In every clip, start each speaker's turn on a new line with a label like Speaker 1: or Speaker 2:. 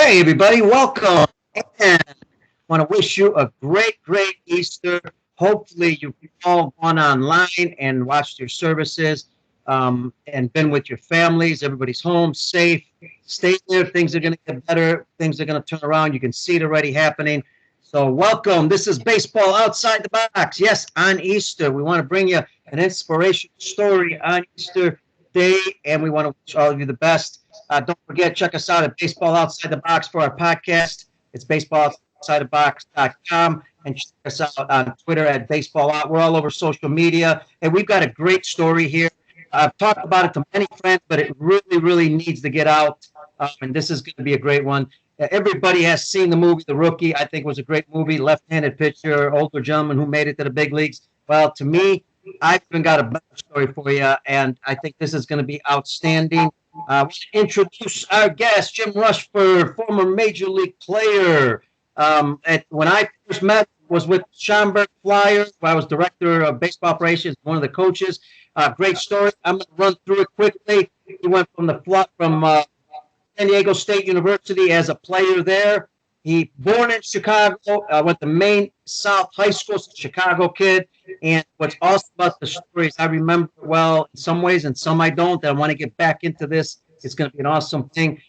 Speaker 1: Hey, everybody, welcome. And want to wish you a great Easter. Hopefully, you've all gone online and watched your services and been with your families. Everybody's home, safe. Stay there. Things are going to get better. Things are going to turn around. You can see it already happening. So, welcome. This is Baseball Outside the Box. Yes, on Easter. We want to bring you an inspirational story on Easter Day, and we want to wish all of you the best. Don't forget, check us out at Baseball Outside the Box for our podcast. It's baseballoutsidethebox.com, and check us out on Twitter at Baseball Out. We're all over social media, and we've got a great story here. I've talked about it to many friends, but it really needs to get out, and this is going to be a great one. Everybody has seen the movie The Rookie. I think it was a great movie. Left-handed pitcher, older gentleman who made it to the big leagues. Well, to me, I've even got a better story for you, and I think this is going to be outstanding. We introduce our guest, Jim Rushford, former Major League player. When I first met, was with Schaumburg Flyers, where I was director of baseball operations, one of the coaches. Great story. I'm going to run through it quickly. He went from San Diego State University as a player there. He born in Chicago, went to Maine South High School, Chicago kid. And what's awesome about the story is I remember well in some ways and some I don't. That I want to get back into this. It's going to be an awesome thing.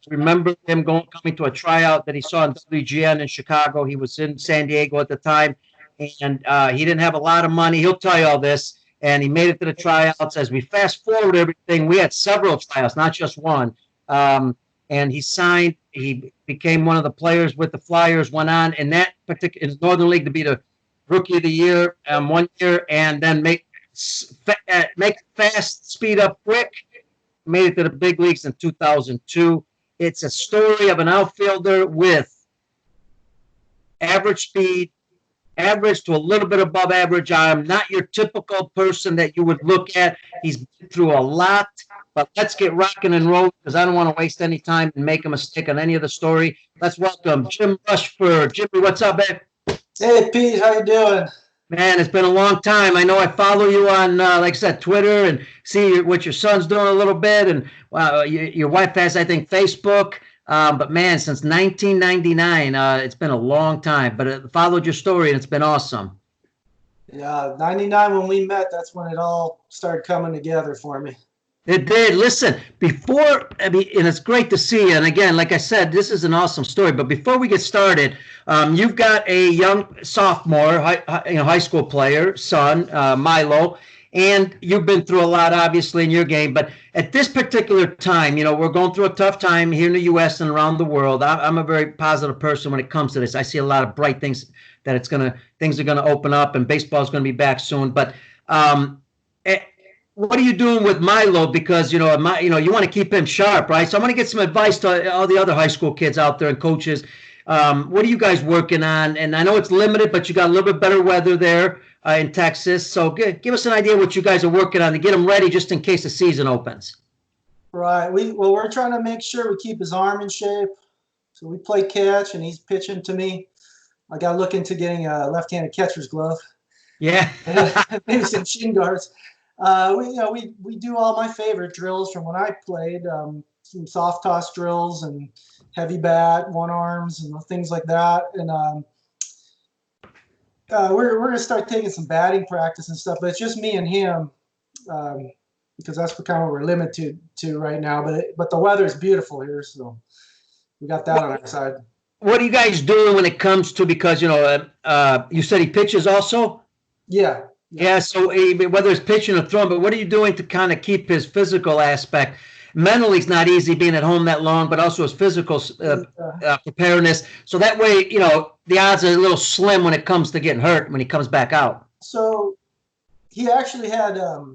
Speaker 1: Remember him coming to a tryout that he saw in WGN in Chicago. He was in San Diego at the time, and he didn't have a lot of money. He'll tell you all this. And he made it to the tryouts. As we fast forward everything, we had several tryouts, not just one. And he signed. He became one of the players with the Flyers. Went on in that particular Northern League to be the Rookie of the Year 1 year, and then make fast, speed up quick. Made it to the big leagues in 2002. It's a story of an outfielder with average speed, average to a little bit above average arm. Not your typical person that you would look at. He's been through a lot. But let's get rocking and rolling because I don't want to waste any time and make a mistake on any of the story. Let's welcome Jim Rushford. Jimmy, what's up, man?
Speaker 2: Hey, Pete, how you doing?
Speaker 1: Man, it's been a long time. I know I follow you on, like I said, Twitter and see what your son's doing a little bit. And your wife has, I think, Facebook. But, man, since 1999, it's been a long time. But I followed your story, and it's been awesome.
Speaker 2: Yeah, 99 when we met, that's when it all started coming together for me.
Speaker 1: It did. Listen, and it's great to see you. And again, like I said, this is an awesome story. But before we get started, you've got a young sophomore, high school player, son, Milo, and you've been through a lot, obviously, in your game. But at this particular time, we're going through a tough time here in the U.S. and around the world. I'm a very positive person when it comes to this. I see a lot of bright things that things are going to open up, and baseball is going to be back soon. But what are you doing with Milo? Because you want to keep him sharp, right? So I'm going to get some advice to all the other high school kids out there and coaches. What are you guys working on? And I know it's limited, but you got a little bit better weather there in Texas. So give us an idea what you guys are working on to get him ready just in case the season opens.
Speaker 2: Right. We're trying to make sure we keep his arm in shape. So we play catch, and he's pitching to me. I got to look into getting a left-handed catcher's glove.
Speaker 1: Yeah.
Speaker 2: Maybe some shin guards. We do all my favorite drills from when I played, some soft toss drills and heavy bat, one arms, and things like that. And we're going to start taking some batting practice and stuff, but it's just me and him because that's kind of what we're limited to right now. But the weather is beautiful here, so we got that on our side.
Speaker 1: What are you guys doing when it comes to, because you said he pitches also?
Speaker 2: Yeah.
Speaker 1: Yeah, so whether it's pitching or throwing, but what are you doing to kind of keep his physical aspect? Mentally, it's not easy being at home that long, but also his physical preparedness. So that way, the odds are a little slim when it comes to getting hurt when he comes back out.
Speaker 2: So he actually had a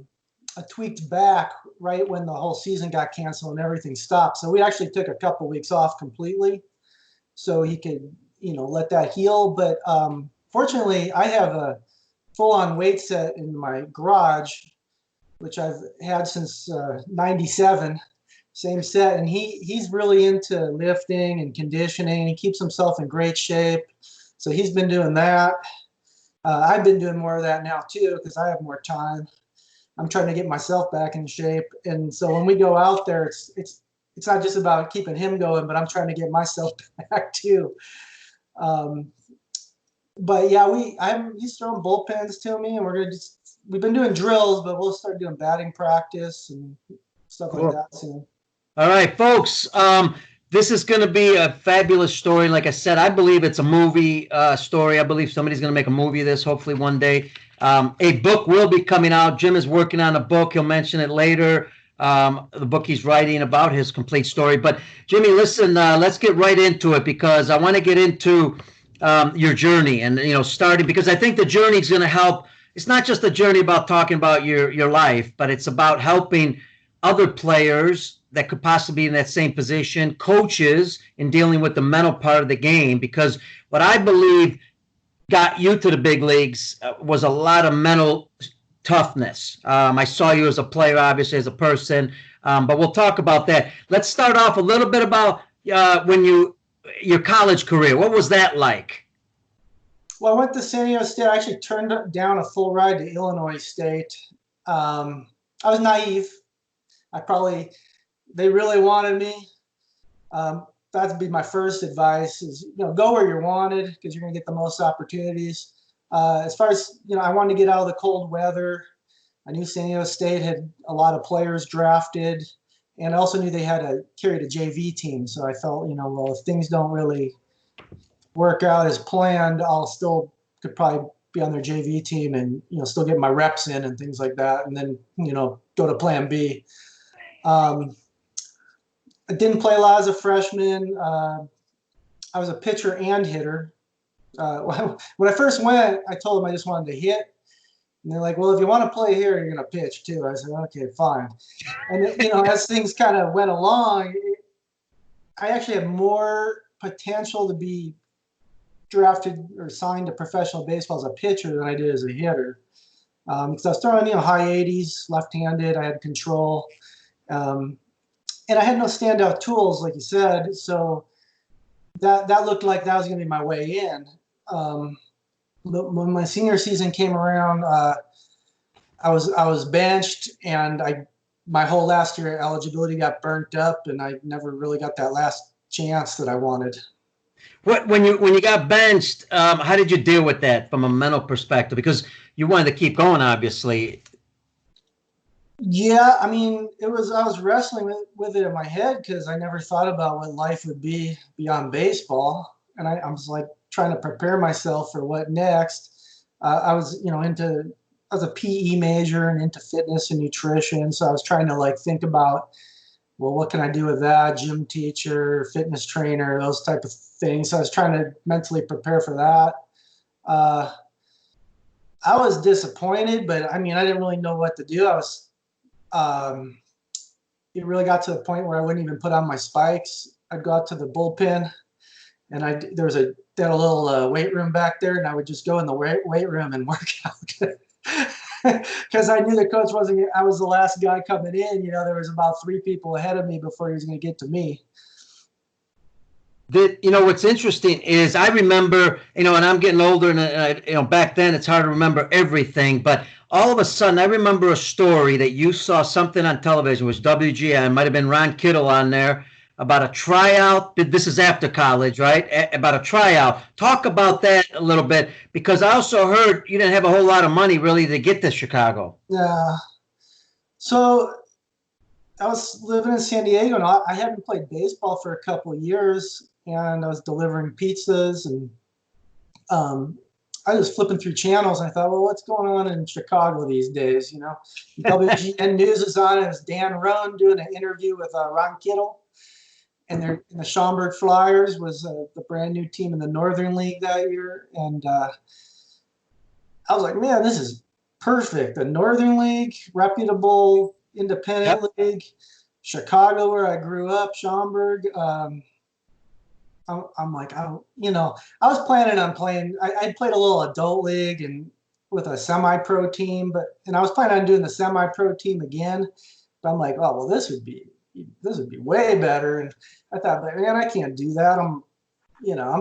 Speaker 2: tweaked back right when the whole season got canceled and everything stopped. So we actually took a couple weeks off completely so he could, let that heal. But fortunately, I have a full-on weight set in my garage, which I've had since 97, same set. And he's really into lifting and conditioning. He keeps himself in great shape. So he's been doing that. I've been doing more of that now too because I have more time. I'm trying to get myself back in shape. And so when we go out there, it's it's not just about keeping him going, but I'm trying to get myself back too. Um, but yeah, he's throwing bullpens to me, and we've been doing drills, but we'll start doing batting practice and stuff like
Speaker 1: Cool.
Speaker 2: that soon.
Speaker 1: All right, folks. This is going to be a fabulous story. Like I said, I believe it's a movie story. I believe somebody's going to make a movie of this, hopefully one day. A book will be coming out. Jim is working on a book. He'll mention it later. The book he's writing about his complete story. But Jimmy, listen, let's get right into it because I want to get into your journey and starting because I think the journey is going to help. It's not just a journey about talking about your life, but it's about helping other players that could possibly be in that same position, coaches in dealing with the mental part of the game. Because what I believe got you to the big leagues was a lot of mental toughness. I saw you as a player, obviously as a person, but we'll talk about that. Let's start off a little bit about your college career. What was that like?
Speaker 2: Well, I went to San Diego State. I actually turned down a full ride to Illinois State. I was naive. They really wanted me. That'd be my first advice is, go where you're wanted because you're going to get the most opportunities. As far as, I wanted to get out of the cold weather. I knew San Diego State had a lot of players drafted, and I also knew they carried a JV team. So I felt, well, if things don't really work out as planned, I'll still could probably be on their JV team and, still get my reps in and things like that. And then, go to plan B. I didn't play a lot as a freshman. I was a pitcher and hitter. When I first went, I told them I just wanted to hit. And they're like, well, if you want to play here, you're going to pitch too. I said, okay, fine. And, as things kind of went along, I actually had more potential to be drafted or signed to professional baseball as a pitcher than I did as a hitter. Because I was throwing, high 80s, left-handed. I had control. And I had no standout tools, like you said, so that looked like that was going to be my way in. When my senior season came around, I was benched, and my whole last year eligibility got burnt up, and I never really got that last chance that I wanted.
Speaker 1: When you got benched, how did you deal with that from a mental perspective? Because you wanted to keep going, obviously.
Speaker 2: Yeah, I mean, I was wrestling with it in my head because I never thought about what life would be beyond baseball, and I was like trying to prepare myself for what next. I was, I was a PE major and into fitness and nutrition, so I was trying to think about, well, what can I do with that? Gym teacher, fitness trainer, those type of things. So I was trying to mentally prepare for that. I was disappointed, but I mean, I didn't really know what to do. It really got to the point where I wouldn't even put on my spikes. I'd go out to the bullpen, and they had a little weight room back there, and I would just go in the weight room and work out because I knew the coach I was the last guy coming in. There was about 3 people ahead of me before he was going to get to me.
Speaker 1: What's interesting is I remember, and I'm getting older, and back then it's hard to remember everything, but all of a sudden I remember a story that you saw something on television. It was WGN, might have been Ron Kittle on there, about a tryout. This is after college, right? About a tryout. Talk about that a little bit, because I also heard you didn't have a whole lot of money really to get to Chicago.
Speaker 2: Yeah. So I was living in San Diego, and I hadn't played baseball for a couple of years, and I was delivering pizzas, and I was flipping through channels, and I thought, well, what's going on in Chicago these days? WGN News is on, and it's Dan Roan doing an interview with Ron Kittle, and the Schaumburg Flyers was the brand new team in the Northern League that year, and I was like, man, this is perfect. The Northern League, reputable, independent league, Chicago, where I grew up, Schaumburg. I'm like, I was planning on playing. I played a little adult league and with a semi-pro team, and I was planning on doing the semi-pro team again. But I'm like, oh well, this would be way better. And I thought, but man, I can't do that. I'm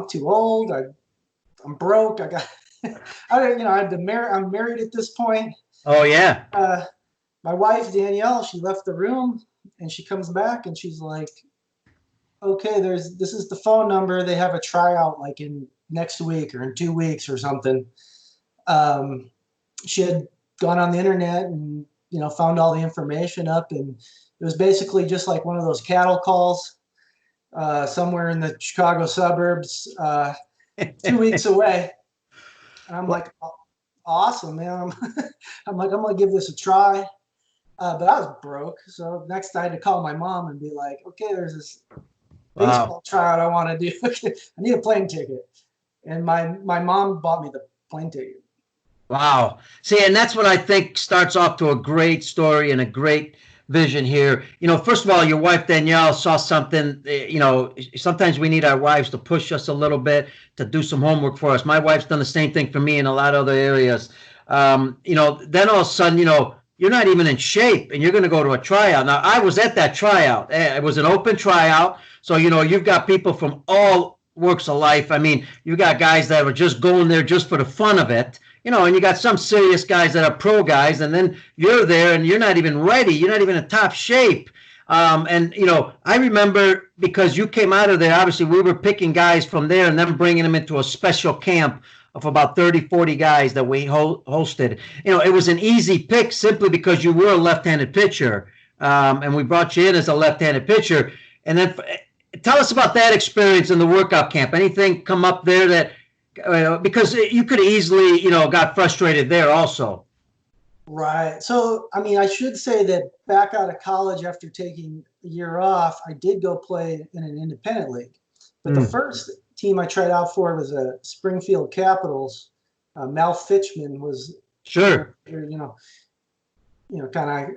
Speaker 2: too old. I'm broke. I'm married at this point.
Speaker 1: Oh yeah.
Speaker 2: My wife Danielle, she left the room. And she comes back and she's like, okay, this is the phone number. They have a tryout like in next week or in 2 weeks or something. She had gone on the internet and, found all the information up, and it was basically just like one of those cattle calls somewhere in the Chicago suburbs, 2 weeks away. And I'm like, awesome, man. I'm like, I'm going to give this a try. But I was broke. So next I had to call my mom and be like, okay, there's this baseball tryout I want to do. I need a plane ticket. And my mom bought me the plane ticket.
Speaker 1: Wow. See, and that's what I think starts off to a great story and a great vision here. First of all, your wife Danielle saw something. Sometimes we need our wives to push us a little bit, to do some homework for us. My wife's done the same thing for me in a lot of other areas. Then all of a sudden, you're not even in shape and you're going to go to a tryout. Now, I was at that tryout. It was an open tryout. So, you've got people from all walks of life. I mean, you got guys that were just going there just for the fun of it. And you got some serious guys that are pro guys, and then you're there and you're not even ready. You're not even in top shape. I remember, because you came out of there, obviously we were picking guys from there and then bringing them into a special camp of about 30, 40 guys that we hosted. It was an easy pick simply because you were a left-handed pitcher, and we brought you in as a left-handed pitcher. And then tell us about that experience in the workout camp. Anything come up there that because you could easily, got frustrated there also.
Speaker 2: Right. So, I mean, I should say that back out of college after taking a year off, I did go play in an independent league. But the first team I tried out for was a Springfield Capitals. Mal Fitchman was,
Speaker 1: sure,
Speaker 2: kind of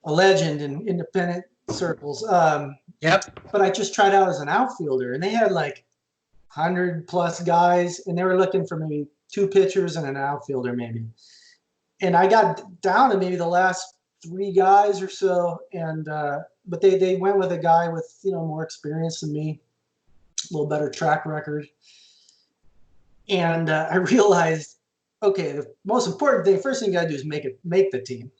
Speaker 2: a legend in independent circles.
Speaker 1: Yep.
Speaker 2: But I just tried out as an outfielder, and they had like 100+ guys, and they were looking for maybe 2 pitchers and an outfielder maybe. And I got down to maybe the last 3 guys or so, and but they went with a guy with more experience than me, a little better track record. And I realized, okay, the most important thing, first thing you gotta do is make the team.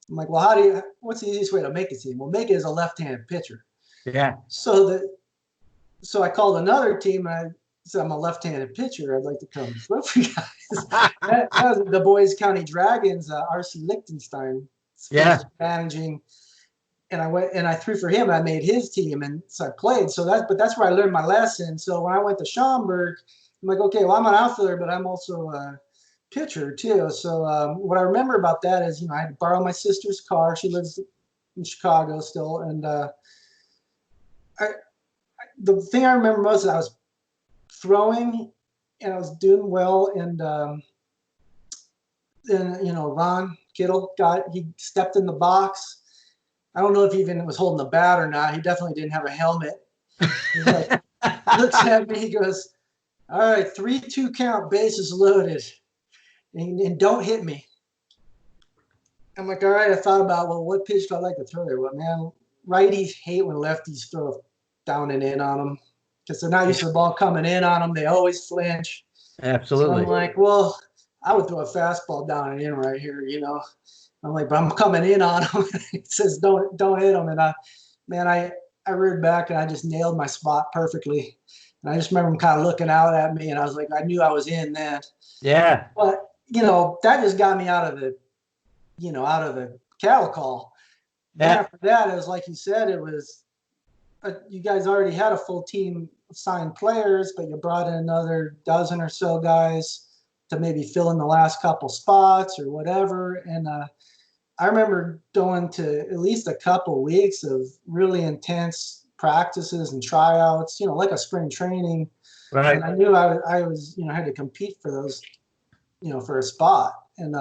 Speaker 2: I'm like, well, what's the easiest way to make the team? Well, make it as a left-handed pitcher.
Speaker 1: Yeah.
Speaker 2: So I called another team and I said, I'm a left-handed pitcher. I'd like to come throw for you guys. that was the Boys County Dragons, R.C. Lichtenstein, managing. And I went and I threw for him. And I made his team, and so I played. But that's where I learned my lesson. So when I went to Schaumburg, I'm like, okay, well, I'm an outfielder, but I'm also a pitcher too. So what I remember about that is, I had to borrow my sister's car. She lives in Chicago still, and the thing I remember most is I was throwing and I was doing well, and then Ron Kittle he stepped in the box. I don't know if he even was holding the bat or not. He definitely didn't have a helmet. He looks at me, he goes, all right, 3-2 count, bases loaded, and don't hit me. I'm like, all right. I thought about, well, what pitch do I like to throw there? Well, man, righties hate when lefties throw down and in on them because they're not used to the ball coming in on them. They always flinch.
Speaker 1: Absolutely.
Speaker 2: So I'm like, well, I would throw a fastball down and in right here, I'm like, but I'm coming in on him. It says don't hit him, and I reared back and I just nailed my spot perfectly. And I just remember him kind of looking out at me, and I was like, I knew I was in that. Yeah. But that just got me out of the cattle call. Yeah. Then after that, it was like you said, it was you guys already had a full team of signed players, but you brought in another dozen or so guys to maybe fill in the last couple spots or whatever. And I remember going to at least a couple weeks of really intense practices and tryouts, like a spring training. Right. And I knew I was had to compete for those, for a spot. And,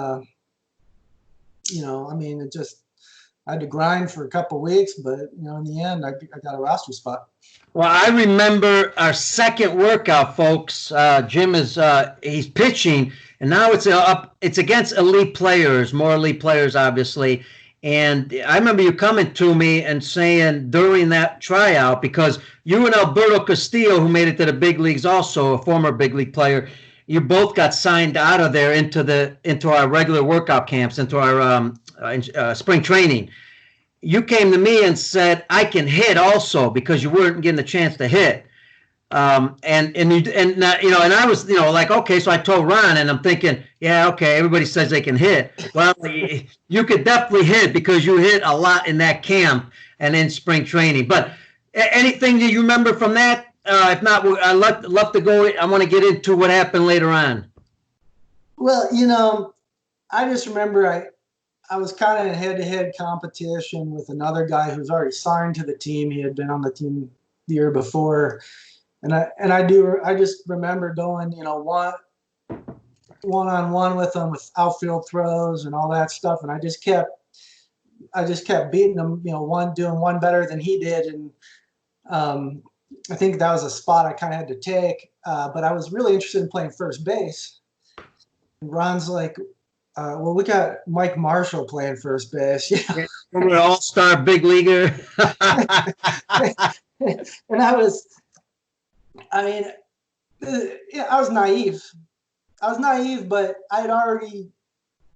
Speaker 2: I had to grind for a couple weeks, but in the end, I got a roster spot.
Speaker 1: Well, I remember our second workout, folks. Jim is he's pitching, and now it's against elite players, more elite players, obviously. And I remember you coming to me and saying during that tryout, because you and Alberto Castillo, who made it to the big leagues, also a former big league player, you both got signed out of there into our regular workout camps, into our spring training. you came to me and said I can hit also because you weren't getting the chance to hit. And I was like, okay, so I told Ron, and I'm thinking, yeah, okay, everybody says they can hit. Well, you could definitely hit because you hit a lot in that camp and in spring training. But anything that you remember from that? If not, I'd love to go. I want to get into what happened later on.
Speaker 2: Well, I just remember I was kind of in head-to-head competition with another guy who's already signed to the team. He had been on the team the year before, and I just remember going, one-on-one with him with outfield throws and all that stuff, and I just kept beating him, doing one better than he did, and I think that was a spot I kind of had to take, but I was really interested in playing first base. And Ron's like, well, we got Mike Marshall playing first base.
Speaker 1: Yeah, former all-star big leaguer.
Speaker 2: And I was naive. But I had already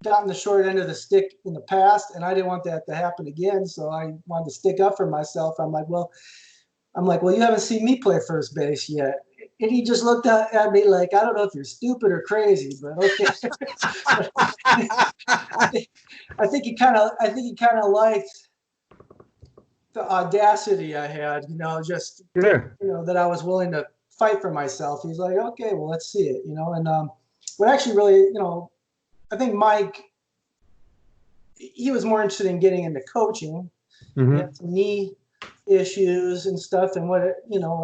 Speaker 2: gotten the short end of the stick in the past, and I didn't want that to happen again. So I wanted to stick up for myself. I'm like, well, you haven't seen me play first base yet. And he just looked at me like, I don't know if you're stupid or crazy, but okay. I think he kind of liked the audacity I had, just
Speaker 1: Sure.
Speaker 2: that I was willing to fight for myself. He's like, okay, well, let's see it, and what actually really, I think Mike, he was more interested in getting into coaching.
Speaker 1: Mm-hmm.
Speaker 2: He had some knee issues and stuff, and what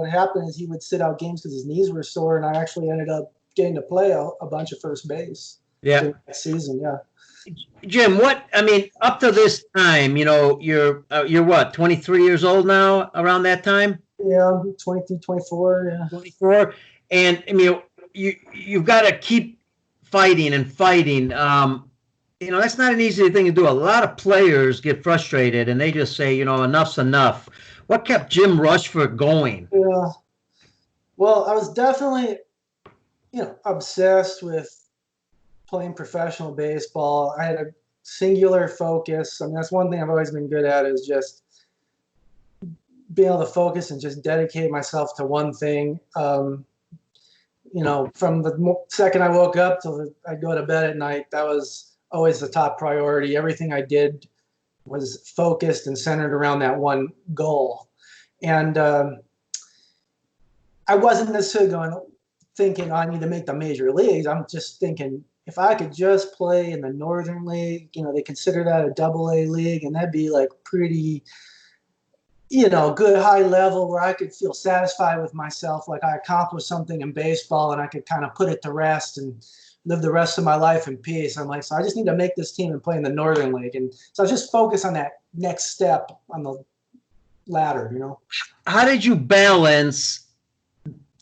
Speaker 2: happened is he would sit out games because his knees were sore, and I actually ended up getting to play a bunch of first base during that season. Yeah.
Speaker 1: Jim, up to this time, you're what, 23 years old now, around that time?
Speaker 2: Yeah, 23, 24, yeah.
Speaker 1: 24. And you've got to keep fighting and fighting. That's not an easy thing to do. A lot of players get frustrated and they just say, enough's enough. What kept Jim Rushford going?
Speaker 2: Yeah. Well, I was definitely, obsessed with playing professional baseball. I had a singular focus. That's one thing I've always been good at, is just being able to focus and just dedicate myself to one thing. From the second I woke up till I'd go to bed at night, that was always the top priority. Everything I did was focused and centered around that one goal. And I wasn't necessarily thinking, I need to make the major leagues. I'm just thinking, if I could just play in the Northern League, they consider that a AA league, and that'd be like pretty, good high level where I could feel satisfied with myself, like I accomplished something in baseball and I could kind of put it to rest and live the rest of my life in peace. I'm like, so I just need to make this team and play in the Northern League. And so I just focus on that next step on the ladder,
Speaker 1: How did you balance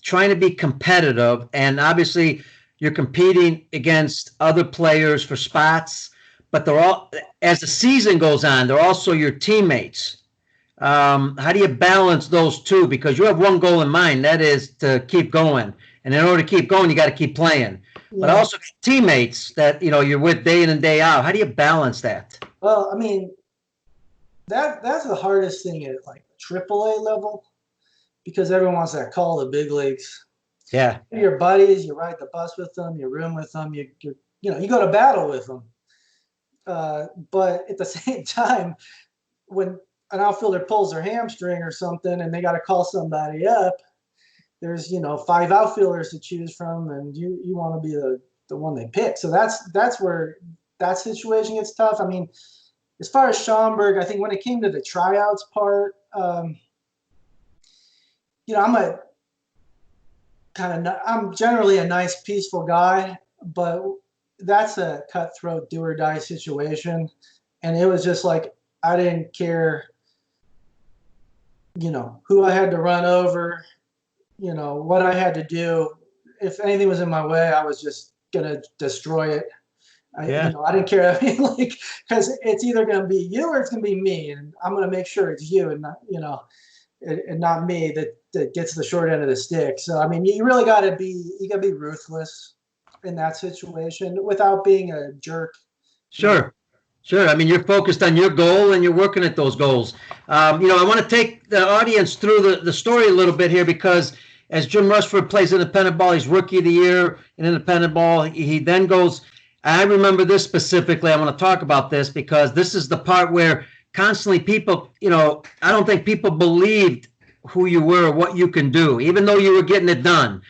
Speaker 1: trying to be competitive, and obviously you're competing against other players for spots, but they're all, as the season goes on, they're also your teammates. How do you balance those two? Because you have one goal in mind, that is to keep going. And in order to keep going, you got to keep playing. Yeah. But also teammates that you're with day in and day out. How do you balance that?
Speaker 2: Well, that's the hardest thing at like AAA level, because everyone wants that call to the big leagues.
Speaker 1: Yeah.
Speaker 2: Your buddies, you ride the bus with them, you room with them, you go to battle with them. But at the same time, when an outfielder pulls their hamstring or something and they got to call somebody up, there's 5 outfielders to choose from, and you want to be the one they pick. So that's where that situation gets tough. As far as Schaumburg, I think when it came to the tryouts part, I'm generally a nice, peaceful guy, but that's a cutthroat, do or die situation. And it was just like, I didn't care, who I had to run over, what I had to do. If anything was in my way, I was just going to destroy it. I didn't care. Because it's either going to be you or it's going to be me. And I'm going to make sure it's you and not, and not me that gets the short end of the stick. So, you really got to be ruthless in that situation without being a jerk.
Speaker 1: Sure. Sure. I mean, you're focused on your goal and you're working at those goals. I want to take the audience through the story a little bit here because as Jim Rushford plays independent ball, he's rookie of the year in independent ball. He then goes, I remember this specifically. I want to talk about this because this is the part where constantly people, I don't think people believed who you were, what you can do, even though you were getting it done.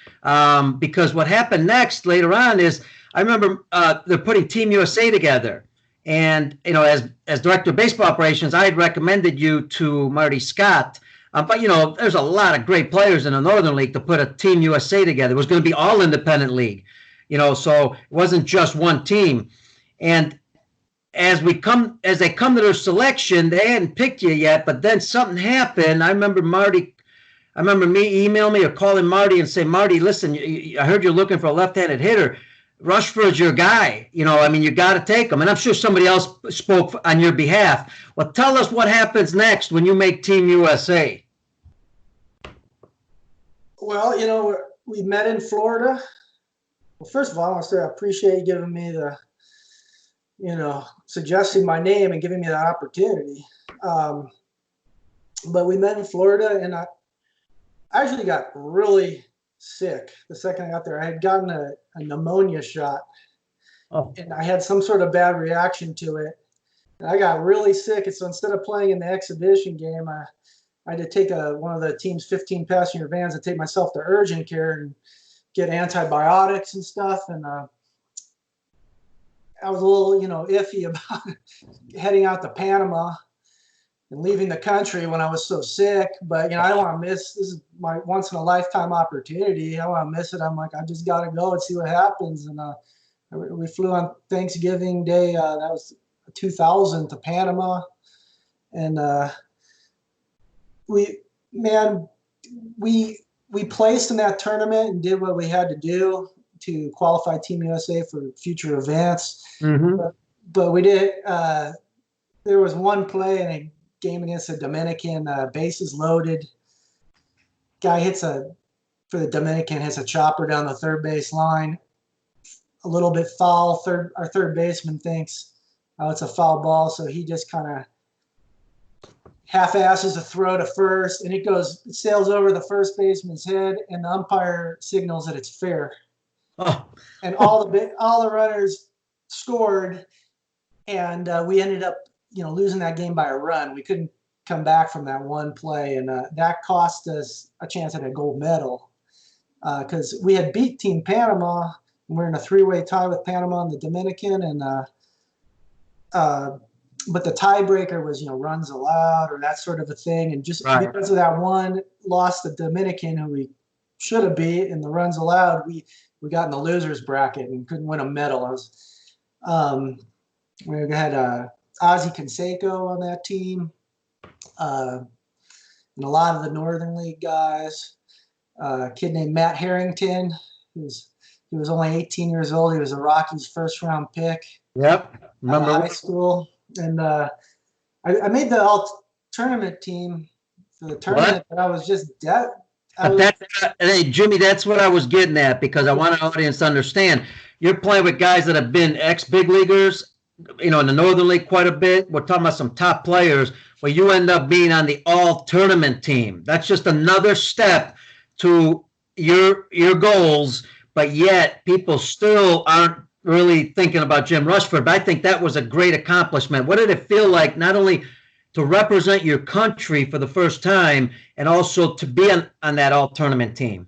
Speaker 1: Because what happened next later on is I remember they're putting Team USA together. And as director of baseball operations, I had recommended you to Marty Scott. But there's a lot of great players in the Northern League to put a Team USA together. It was going to be all independent league, so it wasn't just one team. And as they come to their selection, they hadn't picked you yet. But then something happened. I remember me email me or calling Marty and say, Marty, listen, I heard you're looking for a left-handed hitter. Rushford's your guy. You got to take him. And I'm sure somebody else spoke on your behalf. Well, tell us what happens next when you make Team USA.
Speaker 2: Well, we met in Florida. Well, first of all, I want to say I appreciate you giving me suggesting my name and giving me that opportunity. But we met in Florida, and I actually got really sick the second I got there. I had gotten a pneumonia shot, and I had some sort of bad reaction to it. And I got really sick, and so instead of playing in the exhibition game, I had to take one of the team's 15 passenger vans and take myself to urgent care and get antibiotics and stuff. And I was a little, iffy about heading out to Panama and leaving the country when I was so sick. But, I don't want to miss, this is my once in a lifetime opportunity. I don't want to miss it. I'm like, I just got to go and see what happens. And we flew on Thanksgiving Day. That was 2000 to Panama. And we placed in that tournament and did what we had to do to qualify Team USA for future events.
Speaker 1: Mm-hmm.
Speaker 2: But we did, there was one play in a game against the Dominican, bases loaded. Guy for the Dominican hits a chopper down the third base line. A little bit foul. Our third baseman thinks, it's a foul ball. So he just kind of half-asses a throw to first, and it sails over the first baseman's head, and the umpire signals that it's fair. Oh. And all the runners scored, and we ended up, losing that game by a run. We couldn't come back from that one play, and that cost us a chance at a gold medal because we had beat Team Panama, and we're in a three-way tie with Panama and the Dominican, and but the tiebreaker was, runs allowed or that sort of a thing. And just because of that one loss, the Dominican, who we should have beat, in the runs allowed, we got in the losers bracket and couldn't win a medal. We had Ozzie Canseco on that team, and a lot of the Northern League guys. A kid named Matt Harrington, he was only 18 years old. He was a Rockies first-round pick.
Speaker 1: Yep, remember
Speaker 2: high school. And I made the all-tournament team for the tournament, but I was just dead.
Speaker 1: Hey, Jimmy, that's what I was getting at because I want our audience to understand. You're playing with guys that have been ex-big leaguers, in the Northern League quite a bit. We're talking about some top players where you end up being on the all-tournament team. That's just another step to your goals, but yet people still aren't really thinking about Jim Rushford. But I think that was a great accomplishment. What did it feel like not only to represent your country for the first time and also to be on that all-tournament team?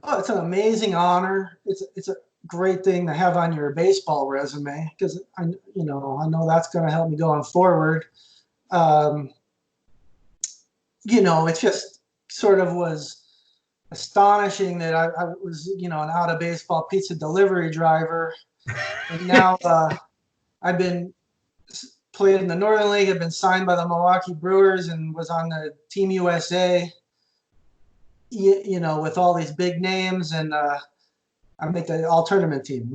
Speaker 2: Oh, it's an amazing honor. It's a great thing to have on your baseball resume because I know that's going to help me going forward. It just sort of was astonishing that I was, an out of baseball pizza delivery driver. And now I've been played in the Northern League. I've been signed by the Milwaukee Brewers and was on the Team USA, with all these big names. And I make the all-tournament team.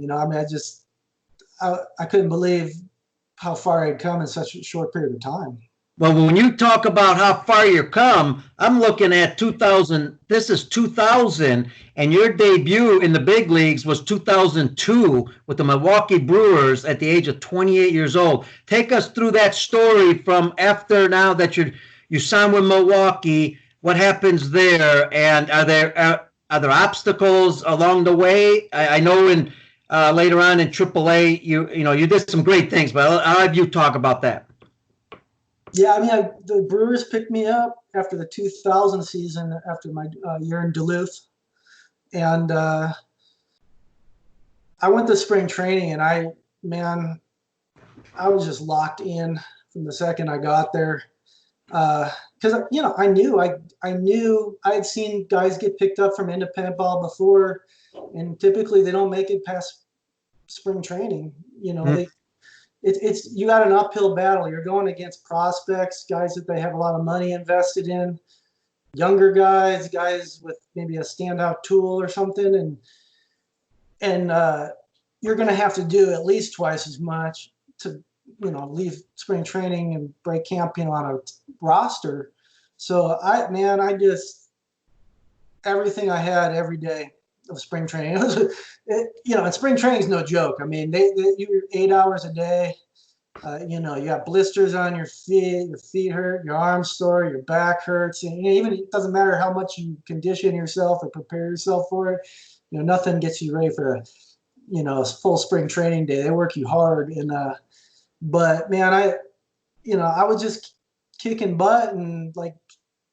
Speaker 2: I couldn't believe how far I'd come in such a short period of time.
Speaker 1: Well, when you talk about how far you come, I'm looking at 2000. This is 2000, and your debut in the big leagues was 2002 with the Milwaukee Brewers at the age of 28 years old. Take us through that story from after now that you signed with Milwaukee. What happens there, and are there obstacles along the way? I know in later on in AAA, you did some great things, but I'll have you talk about that.
Speaker 2: Yeah, I mean, the Brewers picked me up after the 2000 season, after my year in Duluth, and I went to spring training, and I was just locked in from the second I got there, because I knew I had seen guys get picked up from independent ball before, and typically they don't make it past spring training. They it's you got an uphill battle. You're going against prospects, guys that they have a lot of money invested in, younger guys with maybe a standout tool or something, and you're going to have to do at least twice as much to leave spring training and break camp on a roster. So I just everything I had every day of spring training. And spring training is no joke. I mean, you're 8 hours a day. You got blisters on your feet hurt, your arms sore, your back hurts. And even it doesn't matter how much you condition yourself or prepare yourself for it. Nothing gets you ready for a full spring training day. They work you hard. But man, I was just kicking butt and like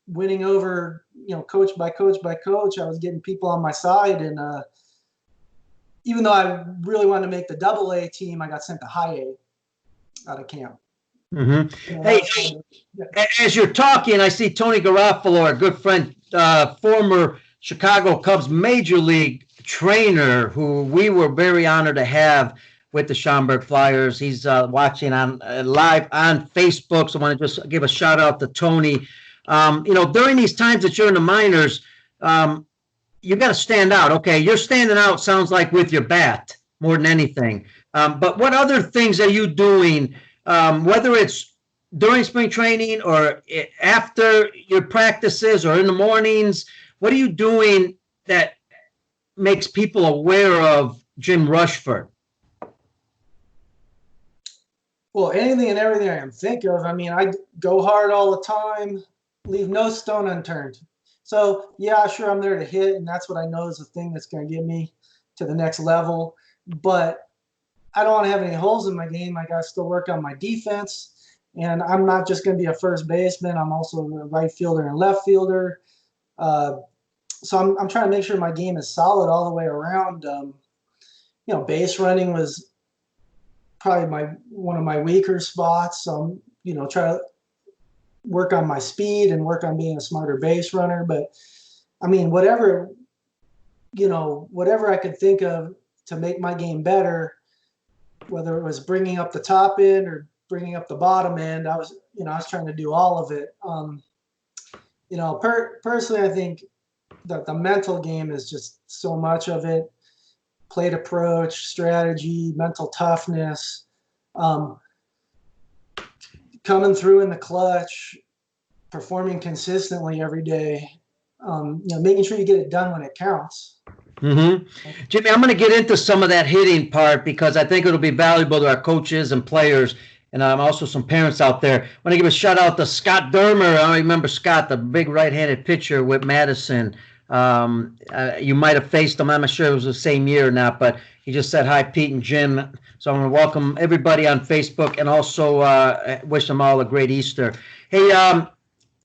Speaker 2: winning over, coach by coach by coach. I was getting people on my side, and even though I really wanted to make the AA team, I got sent to high A out of camp.
Speaker 1: Mm-hmm. Hey, as you're talking, I see Tony Garofalo, our good friend, former Chicago Cubs major league trainer, who we were very honored to have with the Schaumburg Flyers. He's watching on live on Facebook, so I want to just give a shout out to Tony. During these times that you're in the minors, you got to stand out. Okay, you're standing out, sounds like, with your bat more than anything. But what other things are you doing, whether it's during spring training or after your practices or in the mornings? What are you doing that makes people aware of Jim Rushford?
Speaker 2: Well, anything and everything I can think of. I mean, I go hard all the time, leave no stone unturned. So, yeah, sure, I'm there to hit, and that's what I know is the thing that's going to get me to the next level. But I don't want to have any holes in my game. I got to still work on my defense, and I'm not just going to be a first baseman. I'm also a right fielder and left fielder. So I'm trying to make sure my game is solid all the way around. Base running was probably one of my weaker spots. So I'm, try to work on my speed and work on being a smarter base runner. But I mean, whatever I could think of to make my game better, whether it was bringing up the top end or bringing up the bottom end, I was trying to do all of it. Personally, I think that the mental game is just so much of it. Plate approach, strategy, mental toughness, coming through in the clutch, performing consistently every day, making sure you get it done when it counts.
Speaker 1: Mm-hmm. Jimmy, I'm going to get into some of that hitting part because I think it'll be valuable to our coaches and players, and also some parents out there. I want to give a shout out to Scott Dermer. I remember Scott, the big right-handed pitcher with Madison. You might have faced him. I'm not sure it was the same year or not, but he just said hi, Pete and Jim. So I want to welcome everybody on Facebook and also wish them all a great Easter. Hey, I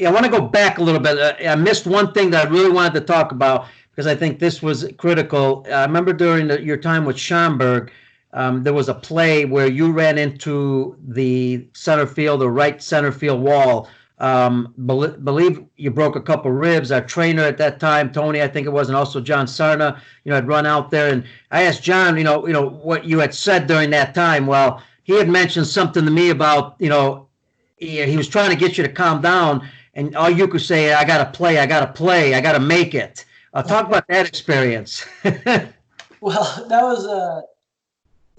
Speaker 1: want to go back a little bit. I missed one thing that I really wanted to talk about because I think this was critical. I remember during your time with Schaumburg, there was a play where you ran into the center field, the right center field wall. Believe you broke a couple ribs. Our trainer at that time, Tony, I think it was, and also John Sarna, had run out there. And I asked John, what you had said during that time. Well, he had mentioned something to me about, he was trying to get you to calm down, and all you could say, I got to play, I got to make it. Talk about that experience.
Speaker 2: Well, that was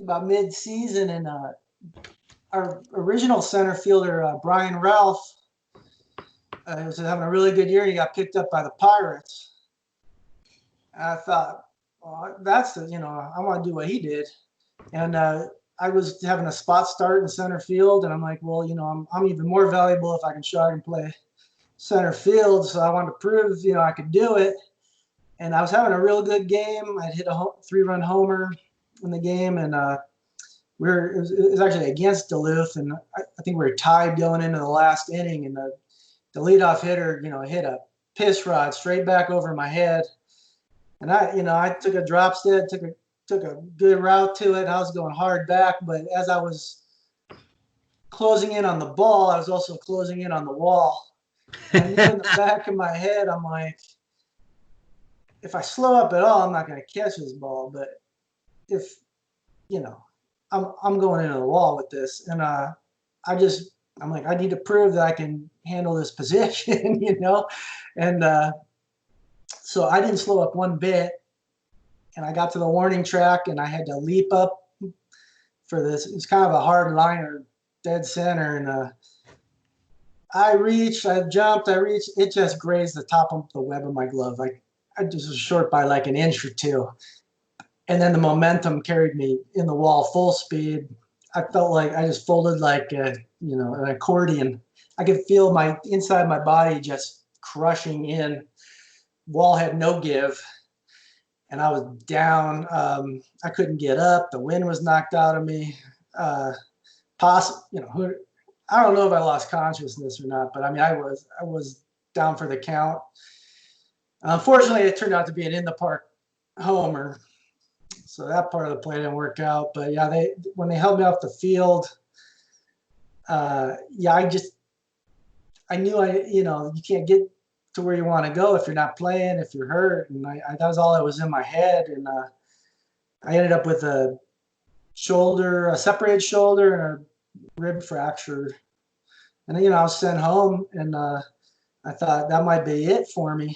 Speaker 2: about mid-season, and our original center fielder, Brian Ralph, was having a really good year. He got picked up by the Pirates. And I thought, well, I want to do what he did. And I was having a spot start in center field, and I'm like, well, I'm even more valuable if I can show I can play center field. So I wanted to prove, I could do it. And I was having a real good game. I'd hit a 3-run homer in the game, and it was actually against Duluth, and I think we were tied going into the last inning, and the leadoff hitter, hit a piss rod straight back over my head. And I took a drop step, took a good route to it. I was going hard back, but as I was closing in on the ball, I was also closing in on the wall. And I knew in the back of my head, I'm like, if I slow up at all, I'm not going to catch this ball. But if, I'm going into the wall with this. And I'm like, I need to prove that I can handle this position, And so I didn't slow up one bit. And I got to the warning track, and I had to leap up for this. It was kind of a hard liner, dead center. And I jumped, it just grazed the top of the web of my glove. I just was short by like an inch or two. And then the momentum carried me in the wall full speed. I felt like I just folded like an accordion. I could feel my inside my body just crushing in. Wall had no give, and I was down. I couldn't get up. The wind was knocked out of me. I don't know if I lost consciousness or not, but I mean, I was down for the count. Unfortunately, it turned out to be an in the park homer, so that part of the play didn't work out. But yeah, when they held me off the field, I knew you can't get to where you want to go if you're not playing, if you're hurt, and that was all that was in my head. And I ended up with a separated shoulder, and a rib fracture. And I was sent home, and I thought that might be it for me.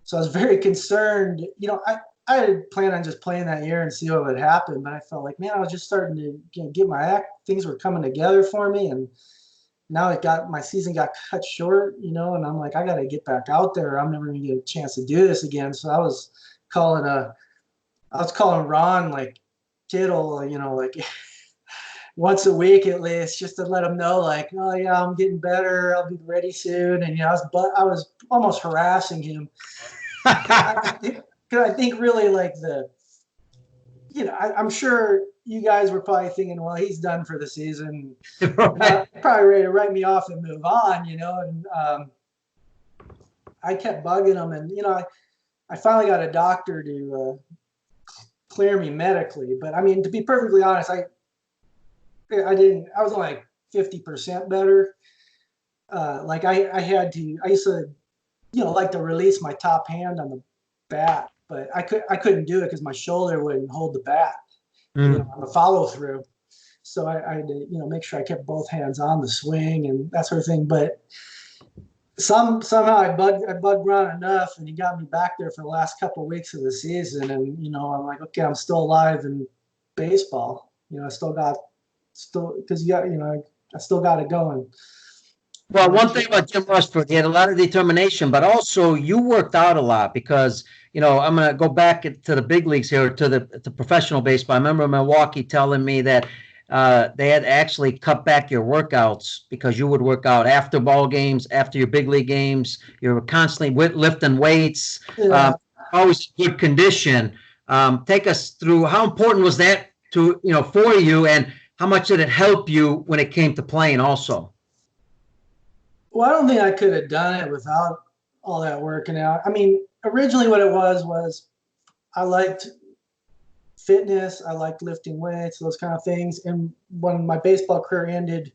Speaker 2: So I was very concerned. I had planned on just playing that year and see what would happen, but I felt like, man, I was just starting to get my act. Things were coming together for me, and now my season got cut short, and I'm like, I got to get back out there. I'm never going to get a chance to do this again. So I was calling Ron like Kittle, like once a week at least, just to let him know, like, oh yeah, I'm getting better. I'll be ready soon. And I was almost harassing him. Because I think really like I'm sure you guys were probably thinking, well, he's done for the season. Right. Probably ready to write me off and move on, And I kept bugging him, and I finally got a doctor to clear me medically. But I mean, to be perfectly honest, I was only like 50% better. I used to, like to release my top hand on the bat, but I couldn't do it because my shoulder wouldn't hold the bat on the follow through. So I had to, make sure I kept both hands on the swing and that sort of thing. But somehow I bugged Ron enough, and he got me back there for the last couple of weeks of the season. And I'm like, okay, I'm still alive in baseball. I still because I still got it going.
Speaker 1: Well, one thing about Jim Rushford, he had a lot of determination, but also you worked out a lot because, I'm going to go back to the big leagues here, to the professional baseball. I remember Milwaukee telling me that they had actually cut back your workouts because you would work out after ball games, after your big league games. You were constantly lifting weights, always in good condition. Take us through how important was that for you, and how much did it help you when it came to playing also?
Speaker 2: Well, I don't think I could have done it without all that working out. I mean, originally what it was I liked fitness. I liked lifting weights, those kind of things. And when my baseball career ended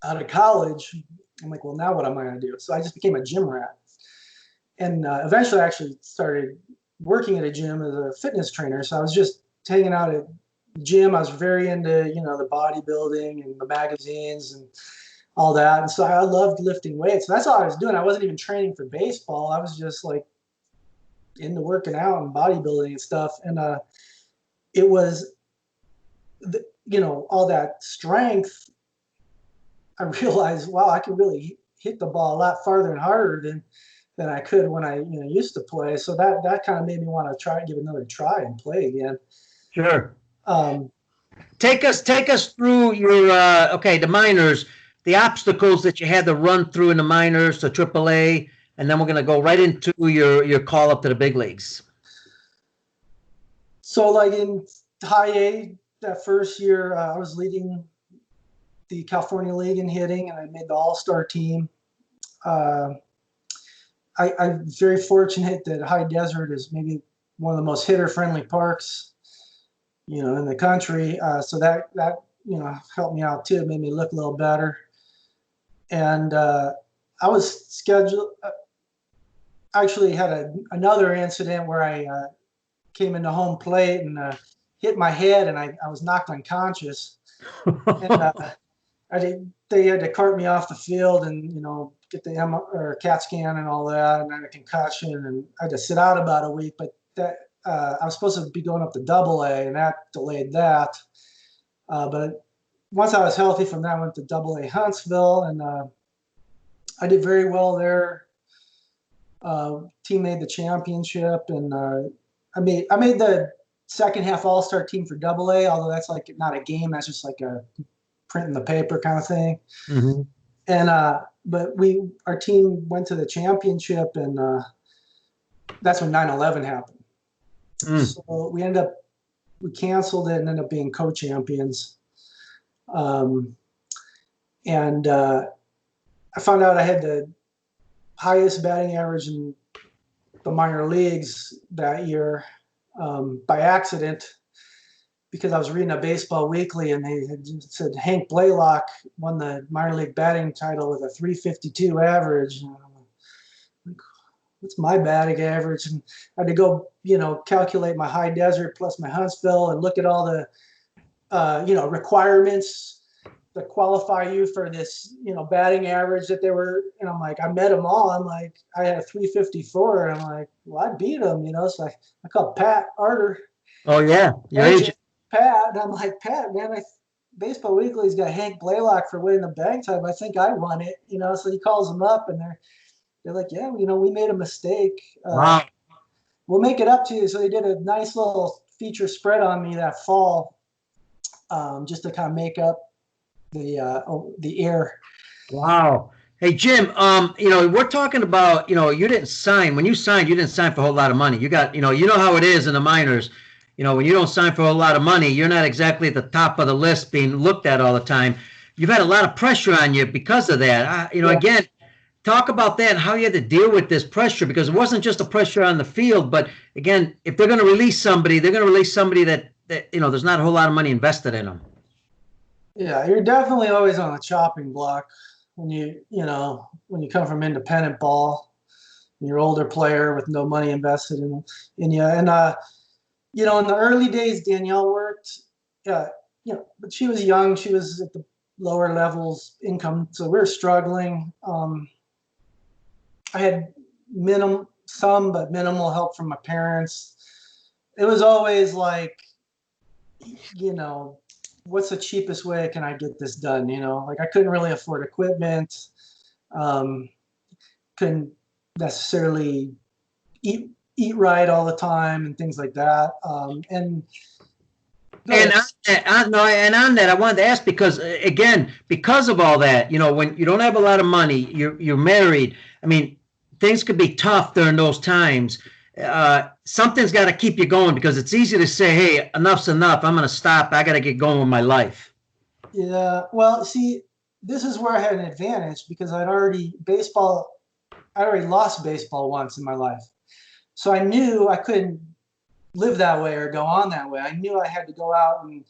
Speaker 2: out of college, I'm like, well, now what am I going to do? So I just became a gym rat. And eventually I actually started working at a gym as a fitness trainer. So I was just hanging out at the gym. I was very into, the bodybuilding and the magazines and all that. And so I loved lifting weights. So that's all I was doing. I wasn't even training for baseball. I was just like into working out and bodybuilding and stuff. And it was all that strength, I realized, wow, I can really hit the ball a lot farther and harder than I could when I used to play. So that kind of made me want to try and give another try and play again.
Speaker 1: Sure.
Speaker 2: Um,
Speaker 1: Take us through your the minors, the obstacles that you had to run through in the minors to AAA, and then we're going to go right into your call up to the big leagues.
Speaker 2: so like in high A, that first year, I was leading the California League in hitting, and I made the All-Star team. I'm very fortunate that High Desert is maybe one of the most hitter-friendly parks, in the country. So that helped me out too. It made me look a little better. And I was scheduled. Actually, had another incident where I came into home plate and hit my head, and I was knocked unconscious. And they had to cart me off the field and get the CAT scan and all that, and I had a concussion, and I had to sit out about a week. But that I was supposed to be going up to AA, and that delayed that. But once I was healthy from that, I went to AA Huntsville, and I did very well there. Team made the championship, and I made the second half All-Star team for AA, although that's like not a game, that's just like a print in the paper kind of thing.
Speaker 1: Mm-hmm.
Speaker 2: And but our team went to the championship, and that's when 9/11 happened. So we canceled it and ended up being co-champions. And I found out I had the highest batting average in the minor leagues that year by accident, because I was reading a Baseball Weekly, and they had said Hank Blaylock won the minor league batting title with a 352 average. And I'm like, what's my batting average? And I had to go, calculate my High Desert plus my Huntsville and look at all the, requirements that qualify you for this, batting average that they were. And I'm like, I met them all. I'm like, I had a 354, and I'm like, well, I beat them, So I called Pat Arter.
Speaker 1: Oh yeah, your agent.
Speaker 2: Pat, and I'm like, Pat, man, Baseball Weekly's got Hank Blaylock for winning the batting title. I think I won it, So he calls them up, and they're like, yeah, we made a mistake.
Speaker 1: Wow.
Speaker 2: We'll make it up to you. So they did a nice little feature spread on me that fall, just to kind of make up the air.
Speaker 1: Wow. Hey Jim, we're talking about, you didn't sign. When you signed, you didn't sign for a whole lot of money. You got, how it is in the minors. When you don't sign for a lot of money, you're not exactly at the top of the list being looked at all the time. You've had a lot of pressure on you because of that. Again, talk about that and how you had to deal with this pressure, because it wasn't just a pressure on the field, but again, if they're going to release somebody, they're going to release somebody that there's not a whole lot of money invested in them.
Speaker 2: Yeah, you're definitely always on the chopping block when you come from independent ball, and you're an older player with no money invested in you. And in the early days, Danielle worked, but she was young. She was at the lower levels income, so we were struggling. I had minimal help from my parents. It was always like, what's the cheapest way can I get this done? Like I couldn't really afford equipment, couldn't necessarily eat right all the time and things like that. And
Speaker 1: on that, I wanted to ask, because again, because of all that, when you don't have a lot of money, you're married. I mean, things could be tough during those times. Something's got to keep you going, because it's easy to say, hey, enough's enough. I'm going to stop. I got to get going with my life.
Speaker 2: Yeah. Well, see, this is where I had an advantage, because I'd already lost baseball once in my life. So I knew I couldn't live that way or go on that way. I knew I had to go out and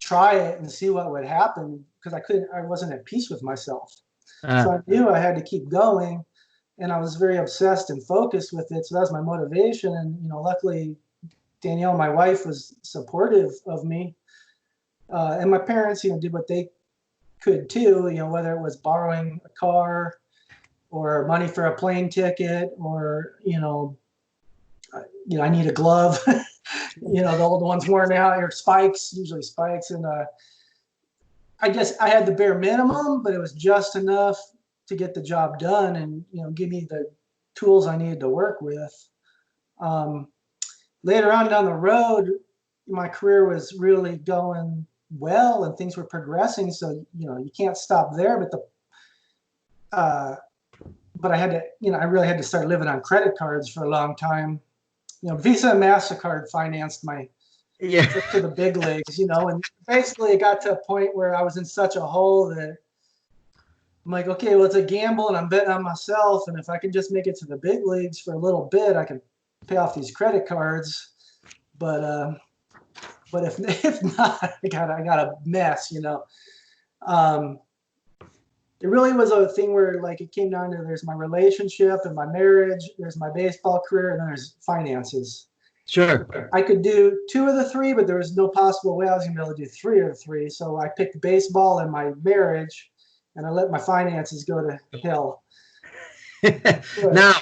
Speaker 2: try it and see what would happen, because I wasn't at peace with myself. So I knew I had to keep going, and I was very obsessed and focused with it. So that was my motivation. And, luckily Danielle, my wife, was supportive of me. And my parents, did what they could too, whether it was borrowing a car or money for a plane ticket, or, I need a glove, the old ones worn out, or spikes, usually spikes. And I guess I had the bare minimum, but it was just enough to get the job done and, give me the tools I needed to work with. Later on down the road, my career was really going well and things were progressing. So, you can't stop there, but I had to, I really had to start living on credit cards for a long time. Visa and MasterCard financed my trip to the big leagues, and basically it got to a point where I was in such a hole that I'm like, okay, well, it's a gamble and I'm betting on myself. And if I can just make it to the big leagues for a little bit, I can pay off these credit cards. But if not, I got a mess, It really was a thing where, like, it came down to there's my relationship and my marriage, there's my baseball career, and then there's finances.
Speaker 1: Sure.
Speaker 2: I could do 2 of the 3, but there was no possible way I was going to be able to do 3 of the 3. So I picked baseball and my marriage, and I let my finances go to hell.
Speaker 1: Now,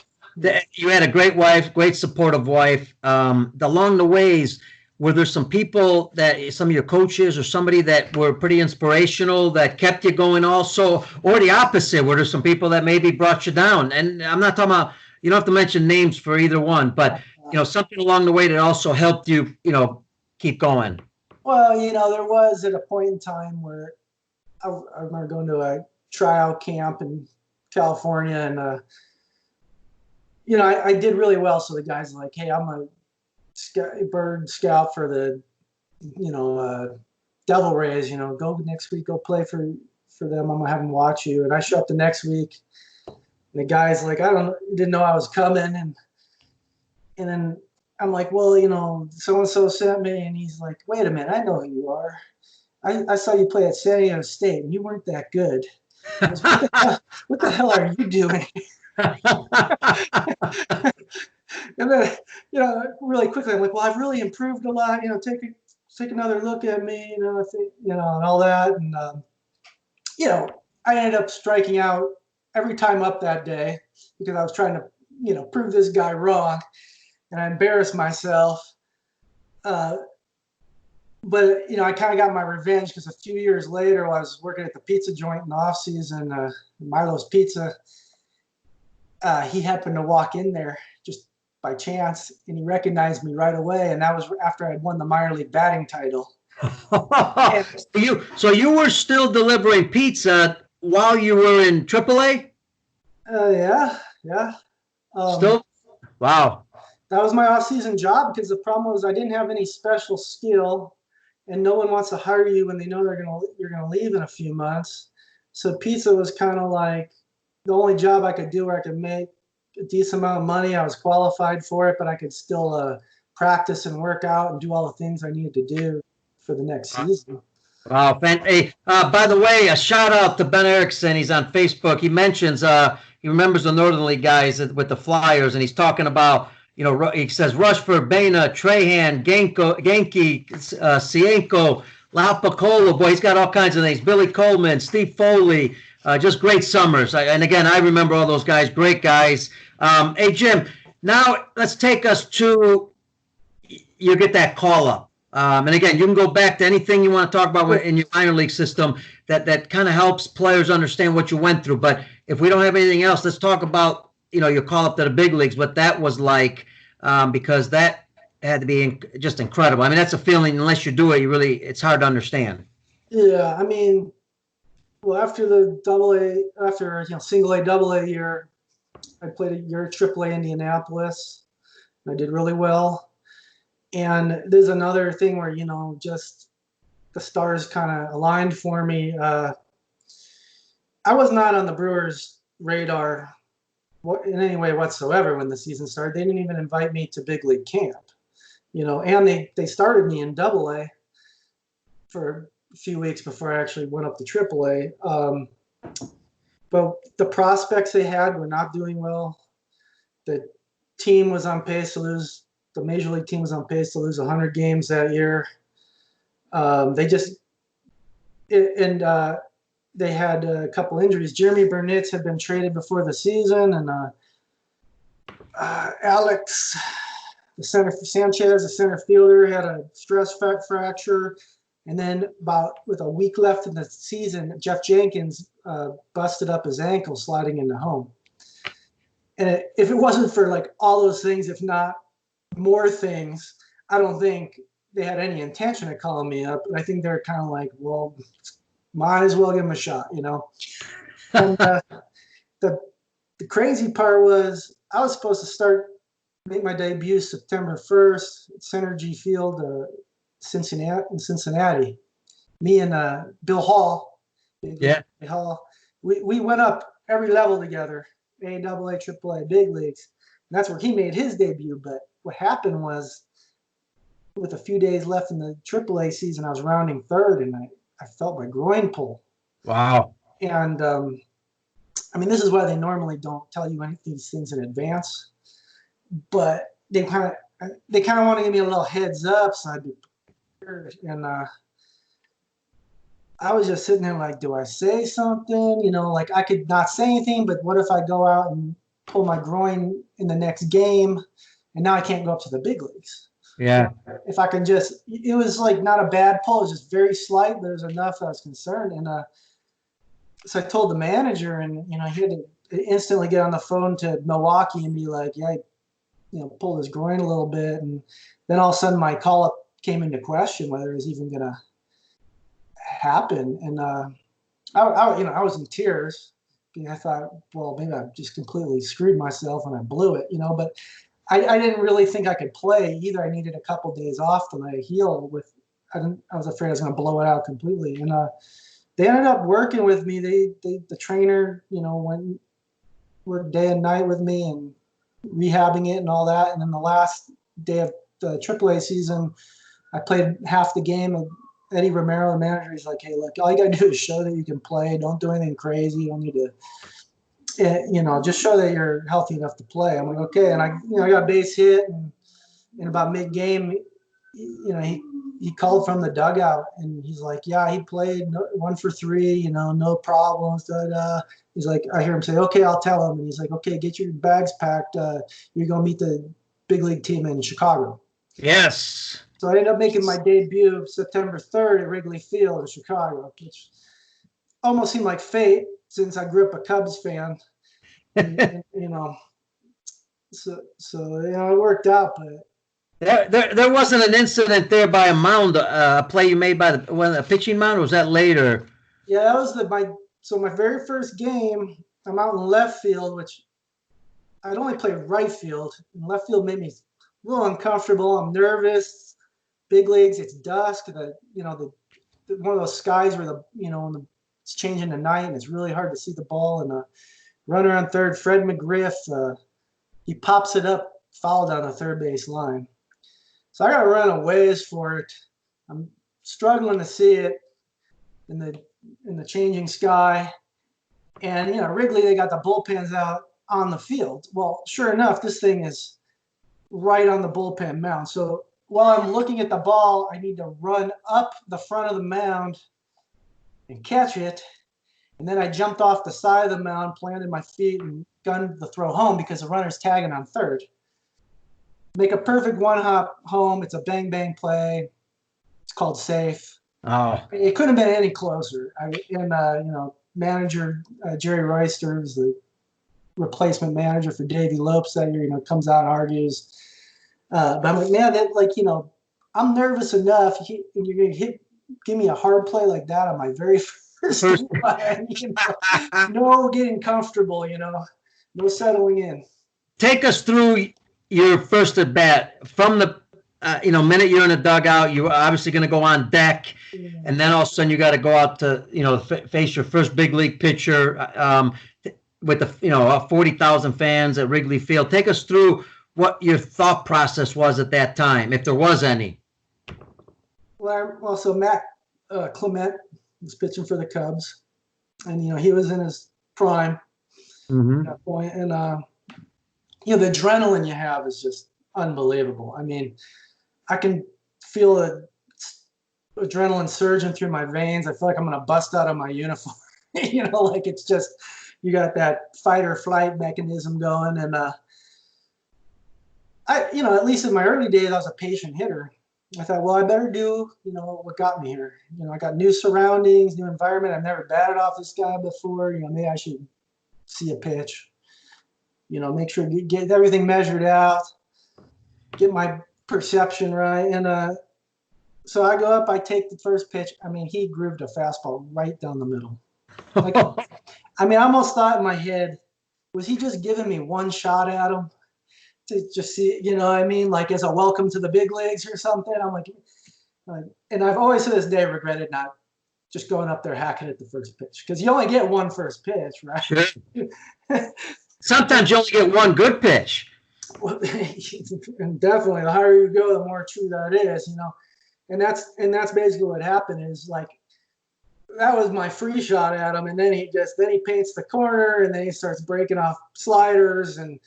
Speaker 1: you had a great wife, great supportive wife. Along the ways, were there some people some of your coaches or somebody that were pretty inspirational that kept you going also, or the opposite? Were there some people that maybe brought you down? And I'm not talking about, you don't have to mention names for either one, but, something along the way that also helped you, keep going.
Speaker 2: Well, there was at a point in time where I remember going to a tryout camp in California and, I did really well. So the guys were like, hey, I'm a bird scout for the, Devil Rays, go next week, go play for them. I'm gonna have them watch you. And I show up the next week, and the guy's like, didn't know I was coming, and then I'm like, well, so and so sent me, and he's like, wait a minute, I know who you are. I saw you play at San Diego State, and you weren't that good. What the hell are you doing? And then, really quickly, I'm like, well, I've really improved a lot. Take another look at me. I think, and all that. And I ended up striking out every time up that day because I was trying to, prove this guy wrong, and I embarrassed myself. But I kind of got my revenge because a few years later, while I was working at the pizza joint in the off season, Milo's Pizza. He happened to walk in there just by chance, and he recognized me right away. And that was after I'd won the minor league batting title.
Speaker 1: So you were still delivering pizza while you were in AAA?
Speaker 2: Yeah.
Speaker 1: Still? Wow.
Speaker 2: That was my off-season job because the problem was I didn't have any special skill, and no one wants to hire you when they know you're gonna leave in a few months. So pizza was kind of like the only job I could do where I could make a decent amount of money. I was qualified for it, but I could still practice and work out and do all the things I needed to do for the next season.
Speaker 1: Wow. Hey, by the way, a shout out to Ben Erickson. He's on Facebook. He mentions he remembers the Northern League guys with the Flyers, and he's talking about, he says Rushford, Baina, Trahan, Genki, Cienko, Lapacola. Boy, he's got all kinds of names. Billy Coleman, Steve Foley. Just great summers. And again, I remember all those guys, great guys. Hey, Jim, now let's take us to, you get that call up. And again, you can go back to anything you want to talk about in your minor league system that kind of helps players understand what you went through. But if we don't have anything else, let's talk about, your call up to the big leagues, what that was like, because that had to be just incredible. I mean, that's a feeling, unless you do it, it's hard to understand.
Speaker 2: Yeah, I mean, well, after the single A, double A year, I played a year at AAA Indianapolis. I did really well. And there's another thing where, just the stars kind of aligned for me. I was not on the Brewers' radar in any way whatsoever when the season started. They didn't even invite me to big league camp, and they started me in double A for a few weeks before I actually went up to AAA. But the prospects they had were not doing well. The team was on pace to lose. The major league team was on pace to lose 100 games that year. They had a couple injuries. Jeremy Burnitz had been traded before the season, and Alex The center Sanchez, the center fielder, had a stress fracture, and then with a week left in the season, Jeff Jenkins busted up his ankle sliding into home. And if it wasn't for like all those things, if not more things, I don't think they had any intention of calling me up. But I think they're kind of like, well, might as well give them a shot, you know. And the crazy part was I was supposed to make my debut September 1st at Synergy Field, Cincinnati. Me and Bill Hall, Hall, we went up every level together, AA, AAA, big leagues. And that's where he made his debut. But what happened was, with a few days left in the AAA season, I was rounding third, and I felt my groin pull.
Speaker 1: Wow.
Speaker 2: And I mean, this is why they normally don't tell you any of these things in advance. But they kind of want to give me a little heads up, so I'd be prepared. And I was just sitting there like, do I say something? You know, like I could not say anything, but what if I go out and pull my groin in the next game, and now I can't go up to the big leagues?
Speaker 1: Yeah.
Speaker 2: If I can it was like not a bad pull. It was just very slight, but it was enough that I was concerned. And so I told the manager, and, you know, he had to instantly get on the phone to Milwaukee and be like, yeah, pulled his groin a little bit. And then all of a sudden my call-up came into question whether it was even going to happen. And I was in tears. I thought, well, maybe I just completely screwed myself and I blew it, you know. But I didn't really think I could play either. I needed a couple days off to let it heal. I was afraid I was going to blow it out completely. And they ended up working with me. The trainer, you know, worked day and night with me and rehabbing it and all that. And then the last day of the AAA season, I played half the game. And Eddie Romero, the manager, he's like, hey, look, all you got to do is show that you can play. Don't do anything crazy. You don't need to, you know, just show that you're healthy enough to play. I'm like, okay. And I got a base hit. And in about mid-game, you know, he called from the dugout, and he's like, yeah, he played 1 for 3, you know, no problems. He's like, I hear him say, okay, I'll tell him. And he's like, okay, get your bags packed. You're going to meet the big league team in Chicago.
Speaker 1: Yes.
Speaker 2: So I ended up making my debut September 3rd at Wrigley Field in Chicago, which almost seemed like fate since I grew up a Cubs fan. And, you know, so you know, it worked out, but
Speaker 1: there wasn't an incident there by a mound, a play you made by a pitching mound, or was that later?
Speaker 2: Yeah, that was my very first game. I'm out in left field, which I'd only played right field. And left field made me a little uncomfortable. I'm nervous. Big leagues, it's dusk. One of those skies where when it's changing the night and it's really hard to see the ball. And runner on third, Fred McGriff, he pops it up, foul down the third base line. So I got to run a ways for it. I'm struggling to see it in the changing sky. And, you know, Wrigley, they got the bullpens out on the field. Well, sure enough, this thing is right on the bullpen mound. So while I'm looking at the ball, I need to run up the front of the mound and catch it. And then I jumped off the side of the mound, planted my feet, and gunned the throw home because the runner's tagging on third. Make a perfect one-hop home. It's a bang-bang play. It's called safe.
Speaker 1: Oh.
Speaker 2: It couldn't have been any closer. Manager Jerry Royster was the replacement manager for Davey Lopes that year. You know, comes out and argues. But I'm like, man, I'm nervous enough. And you're gonna give me a hard play like that on my very first one. No getting comfortable. You know, no settling in.
Speaker 1: Take us through your first at bat from the minute you're in the dugout. You're obviously going to go on deck, and then all of a sudden you got to go out to face your first big league pitcher with the 40,000 fans at Wrigley Field. Take us through what your thought process was at that time, if there was any.
Speaker 2: Well, so Matt Clement was pitching for the Cubs, and he was in his prime at that point, and the adrenaline you have is just unbelievable. I mean, I can feel the adrenaline surging through my veins. I feel like I'm going to bust out of my uniform. Like it's just, you got that fight or flight mechanism going. And at least in my early days, I was a patient hitter. I thought, well, I better do, what got me here. I got new surroundings, new environment. I've never batted off this guy before. Maybe I should see a pitch. Make sure get everything measured out, get my perception right. And so I go up, I take the first pitch. I mean, he grooved a fastball right down the middle. Like, I almost thought in my head, was he just giving me one shot at him to just see, like as a welcome to the big leagues or something? I'm like, and I've always to this day regretted not just going up there hacking at the first pitch, because you only get one first pitch, right?
Speaker 1: Sure. Sometimes you only get one good pitch.
Speaker 2: Well, and definitely, the higher you go, the more true that is, and that's basically what happened. Is like, that was my free shot at him, and then he paints the corner, and then he starts breaking off sliders, and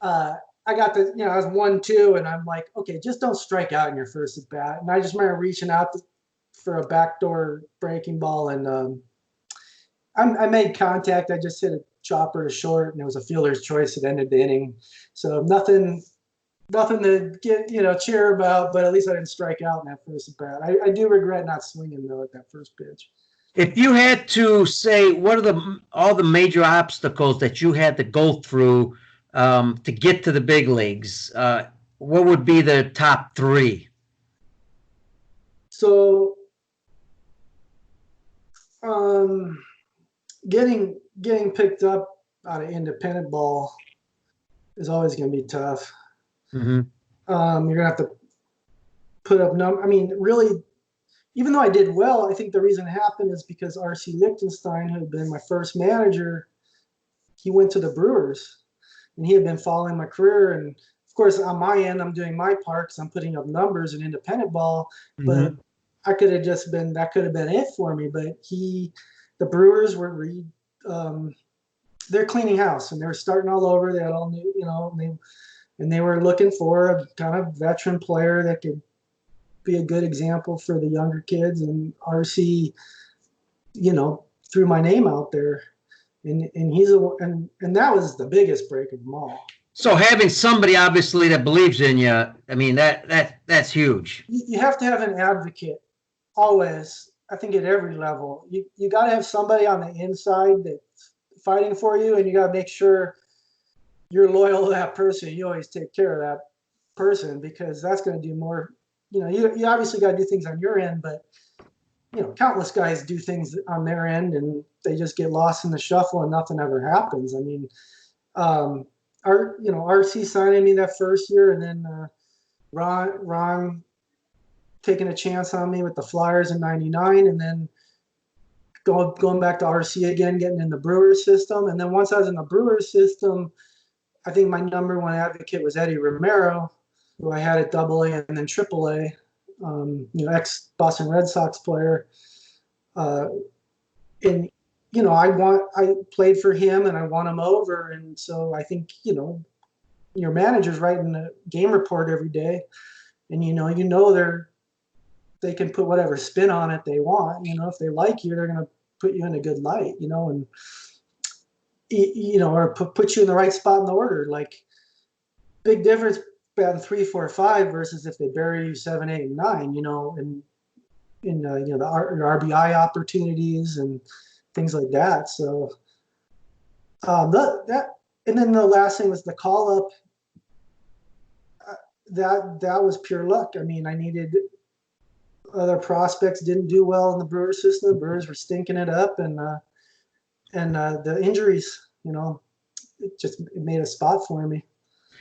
Speaker 2: I got the, I was 1-2, and I'm like, okay, just don't strike out in your first at bat. And I just remember reaching out for a backdoor breaking ball, and I made contact. I just hit a chopper to short, and it was a fielder's choice. It ended the inning, so nothing to get cheer about. But at least I didn't strike out in that first at bat. I do regret not swinging though at that first pitch.
Speaker 1: If you had to say, what are all the major obstacles that you had to go through to get to the big leagues, what would be the top three?
Speaker 2: So, getting picked up out of independent ball is always going to be tough.
Speaker 1: Mm-hmm.
Speaker 2: You're gonna have to put up really, even though I did well, I think the reason it happened is because R.C. Lichtenstein, who had been my first manager, he went to the Brewers, and he had been following my career. And of course, on my end, I'm doing my part because I'm putting up numbers in independent ball.
Speaker 1: Mm-hmm.
Speaker 2: But that could have been it for me. But the Brewers were they're cleaning house, and they were starting all over. They had all new, and they were looking for a kind of veteran player that could be a good example for the younger kids. And RC, threw my name out there, and and that was the biggest break of them all.
Speaker 1: So having somebody obviously that believes in you, I mean, that's huge.
Speaker 2: You have to have an advocate always. I think at every level, you got to have somebody on the inside that's fighting for you, and you got to make sure you're loyal to that person. You always take care of that person, because that's going to do more. You obviously got to do things on your end, but countless guys do things on their end, and they just get lost in the shuffle, and nothing ever happens. I mean, RC signing me that first year, and then Ron taking a chance on me with the Flyers in '99, and then going back to RC again, getting in the Brewers system. And then once I was in the Brewers system, I think my number one advocate was Eddie Romero, who I had at AA and then AAA, ex-Boston Red Sox player. And I played for him, and I won him over. And so I think, your manager's writing a game report every day, and they can put whatever spin on it they want. If they like you, they're going to put you in a good light, and or put you in the right spot in the order. Like, big difference batting 3, 4, 5 versus if they bury you 7, 8, and 9. And in the RBI opportunities and things like that. So and then the last thing was the call up. That was pure luck. I mean, I needed other prospects didn't do well in the Brewers system. The Brewers were stinking it up, and the injuries, it made a spot for me.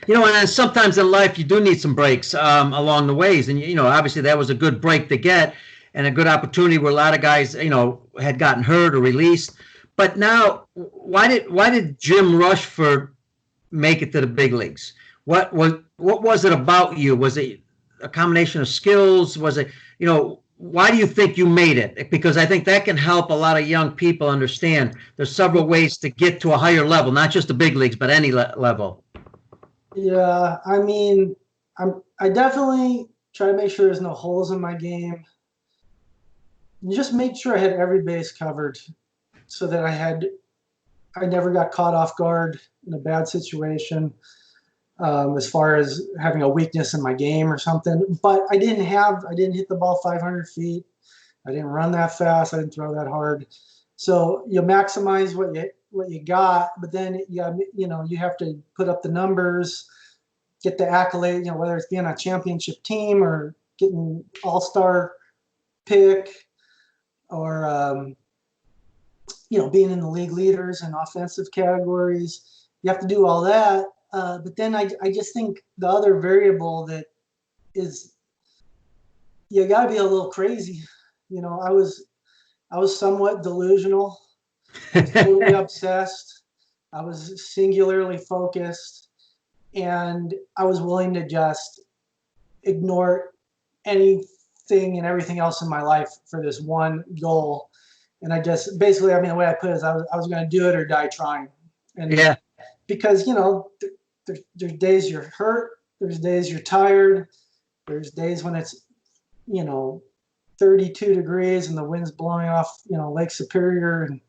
Speaker 1: And then sometimes in life you do need some breaks along the ways, and obviously that was a good break to get, and a good opportunity where a lot of guys had gotten hurt or released. But now, why did Jim Rushford make it to the big leagues? What was it about you? Was it a combination of skills? Was it, why do you think you made it? Because I think that can help a lot of young people understand there's several ways to get to a higher level, not just the big leagues, but any level.
Speaker 2: Yeah, I mean, I definitely try to make sure there's no holes in my game. Just make sure I had every base covered, so that I never got caught off guard in a bad situation. as far as having a weakness in my game or something. But I didn't hit the ball 500 feet. I didn't run that fast. I didn't throw that hard. So you maximize what you got, but then you have to put up the numbers, get the accolade, whether it's being on a championship team or getting all-star pick or being in the league leaders and offensive categories. You have to do all that. But then I just think the other variable that is, you got to be a little crazy. I was somewhat delusional. I was totally obsessed. I was singularly focused, and I was willing to just ignore anything and everything else in my life for this one goal. And I just basically, the way I put it is I was going to do it or die trying. And
Speaker 1: Yeah.
Speaker 2: because, there's days you're hurt, there's days you're tired, there's days when it's, 32 degrees and the wind's blowing off, Lake Superior, and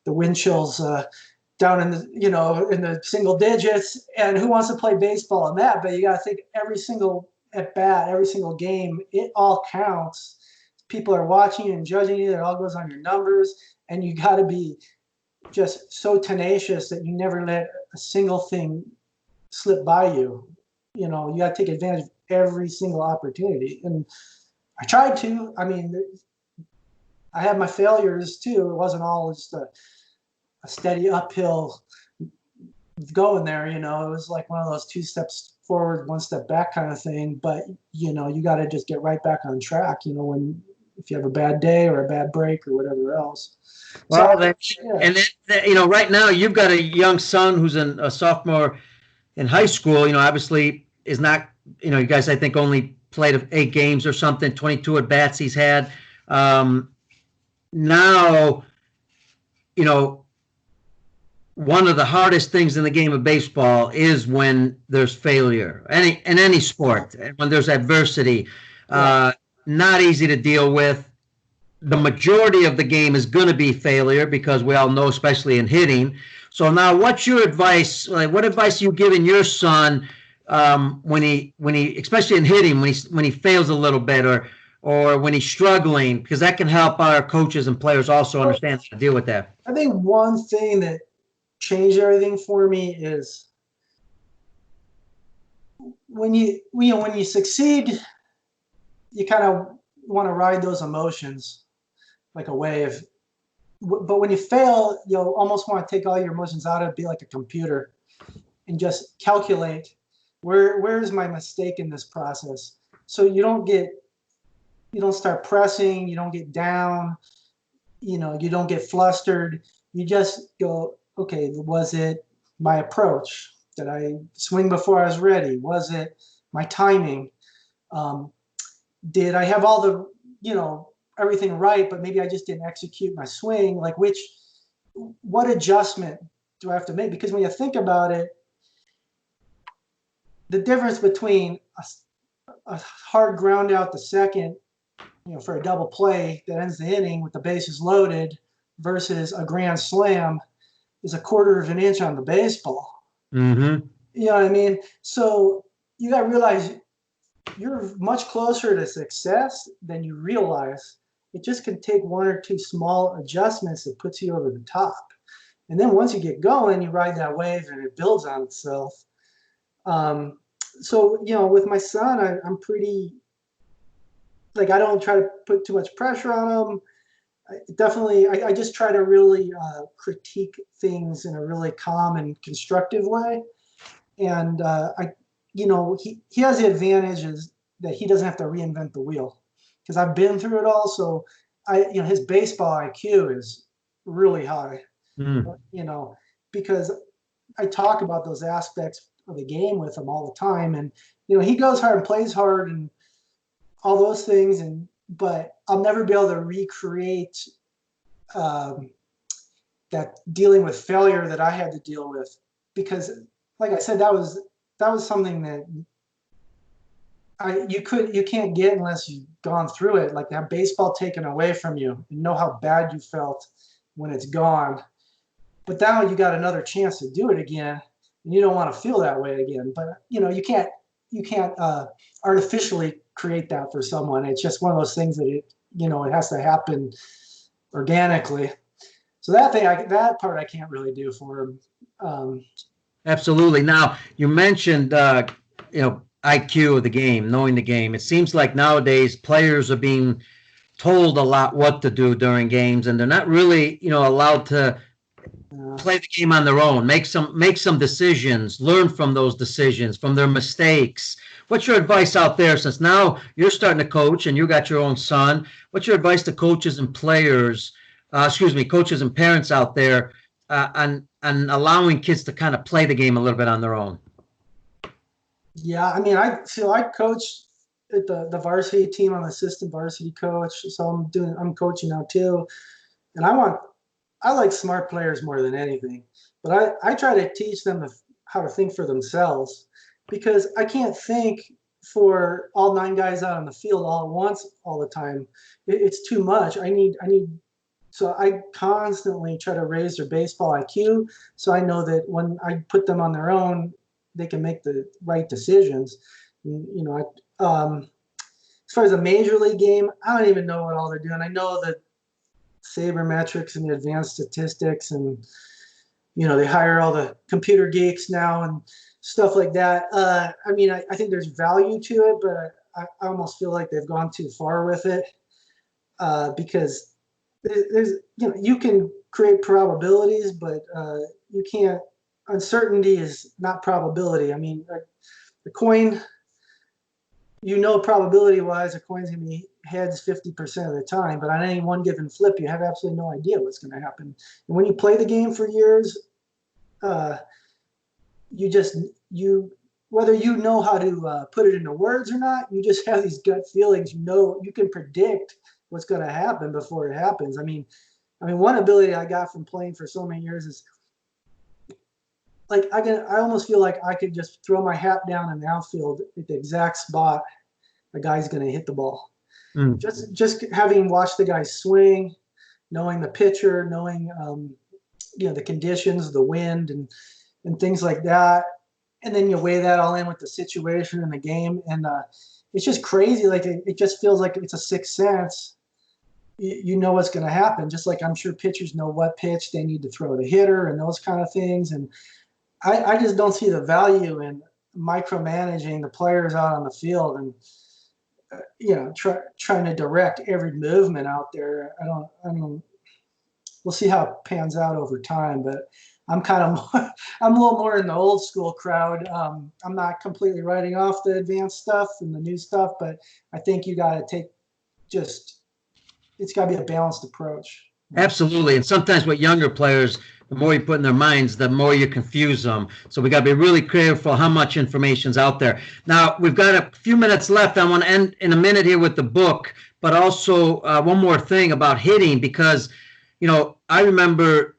Speaker 2: the wind chills down in the single digits. And who wants to play baseball in that? But you got to think every single at bat, every single game, it all counts. People are watching you and judging you. It all goes on your numbers, and you got to be just so tenacious that you never let a single thing slip by you. You got to take advantage of every single opportunity. And I tried to. I had my failures too. It wasn't all just a steady uphill going there. It was like one of those 2 steps forward, 1 step back kind of thing. But you got to just get right back on track. If you have a bad day or a bad break or whatever else.
Speaker 1: Well,
Speaker 2: Yeah.
Speaker 1: and then, right now you've got a young son who's a sophomore in high school. Obviously is not. You guys I think only played 8 games or something. 22 at bats he's had. Now, one of the hardest things in the game of baseball is when there's failure, in any sport, when there's adversity. Not easy to deal with. The majority of the game is going to be failure because we all know, especially in hitting. So now, what's your advice? What advice are you giving your son when he, especially in hitting, when he fails a little bit or when he's struggling? Because that can help our coaches and players also understand how to deal with that.
Speaker 2: I think one thing that changed everything for me is when you succeed, you kind of want to ride those emotions like a wave. But when you fail, you'll almost want to take all your emotions out of it, be like a computer, and just calculate where's my mistake in this process. So you don't start pressing, you don't get down, you don't get flustered. You just go, okay, was it my approach? Did I swing before I was ready? Was it my timing? Did I have all the, everything right, but maybe I just didn't execute my swing? What adjustment do I have to make? Because when you think about it, the difference between a hard ground out to second, for a double play that ends the inning with the bases loaded versus a grand slam is 1/4 of an inch on the baseball.
Speaker 1: Mm-hmm.
Speaker 2: You know what I mean? So you got to realize you're much closer to success than you realize. It just can take 1 or 2 small adjustments that puts you over the top. And then once you get going, you ride that wave and it builds on itself. So, with my son, I'm pretty, I don't try to put too much pressure on him. I just try to really critique things in a really calm and constructive way. And he has the advantage is that he doesn't have to reinvent the wheel because I've been through it all. So his baseball IQ is really high, because I talk about those aspects of the game with him all the time. And, he goes hard and plays hard and all those things. But I'll never be able to recreate that dealing with failure that I had to deal with, because like I said, that was something that you can't get unless you've gone through it. Like to have baseball taken away from you and know how bad you felt when it's gone. But now you got another chance to do it again. and you don't want to feel that way again. But you can't artificially create that for someone. It's just one of those things that it has to happen organically. So that part I can't really do for him.
Speaker 1: Absolutely. Now, you mentioned, IQ of the game, knowing the game. It seems like nowadays players are being told a lot what to do during games, and they're not really, allowed to play the game on their own, make some decisions, learn from those decisions, from their mistakes. What's your advice out there, since now you're starting to coach and you got your own son? What's your advice to coaches and players, coaches and parents out there, on allowing kids to kind of play the game a little bit on their own?
Speaker 2: Yeah, I mean, I coach at the varsity team. I'm assistant varsity coach, so I'm coaching now too, and I like smart players more than anything, but I try to teach them how to think for themselves, because I can't think for all 9 guys out on the field all at once all the time. It's too much. So I constantly try to raise their baseball IQ, so I know that when I put them on their own, they can make the right decisions. As far as a major league game, I don't even know what all they're doing. I know that sabermetrics and the advanced statistics, and they hire all the computer geeks now and stuff like that. I mean, I think there's value to it, but I almost feel like they've gone too far with it, because there's you can create probabilities, but you can't. Uncertainty is not probability. I mean, the coin, probability wise, a coin's gonna be heads 50% of the time, but on any one given flip, you have absolutely no idea what's going to happen. And when you play the game for years, whether you know how to put it into words or not, you just have these gut feelings. You can predict what's going to happen before it happens. I mean, one ability I got from playing for so many years is, like, I almost feel like I could just throw my hat down in the outfield at the exact spot the guy's going to hit the ball.
Speaker 1: Mm.
Speaker 2: Just having watched the guy swing, knowing the pitcher, knowing the conditions, the wind, and things like that, and then you weigh that all in with the situation in the game, and it's just crazy. Like it just feels like it's a sixth sense. You know what's going to happen, just like I'm sure pitchers know what pitch they need to throw to hitter and those kind of things. And I just don't see the value in micromanaging the players out on the field and trying to direct every movement out there. I don't. We'll see how it pans out over time, but I'm a little more in the old school crowd. I'm not completely writing off the advanced stuff and the new stuff, but I think you got to it's got to be a balanced approach.
Speaker 1: Absolutely. And sometimes with younger players, the more you put in their minds, the more you confuse them. So we got to be really careful how much information's out there. Now, we've got a few minutes left. I want to end in a minute here with the book, but also one more thing about hitting, because, I remember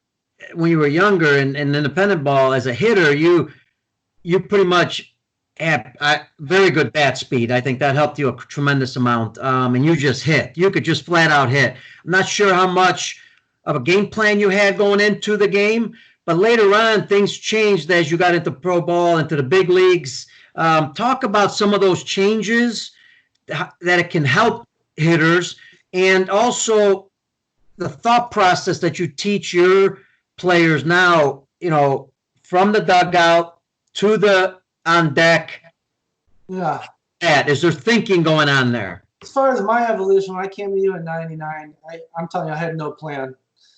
Speaker 1: when you were younger in independent ball as a hitter, you pretty much had very good bat speed. I think that helped you a tremendous amount. And you just hit. You could just flat out hit. I'm not sure how much of a game plan you had going into the game, but later on things changed as you got into pro ball, into the big leagues. Talk about some of those changes that it can help hitters, and also the thought process that you teach your players now, from the dugout to the on deck.
Speaker 2: Yeah.
Speaker 1: Is there thinking going on there?
Speaker 2: As far as my evolution, when I came to you in '99, I'm telling you, I had no plan.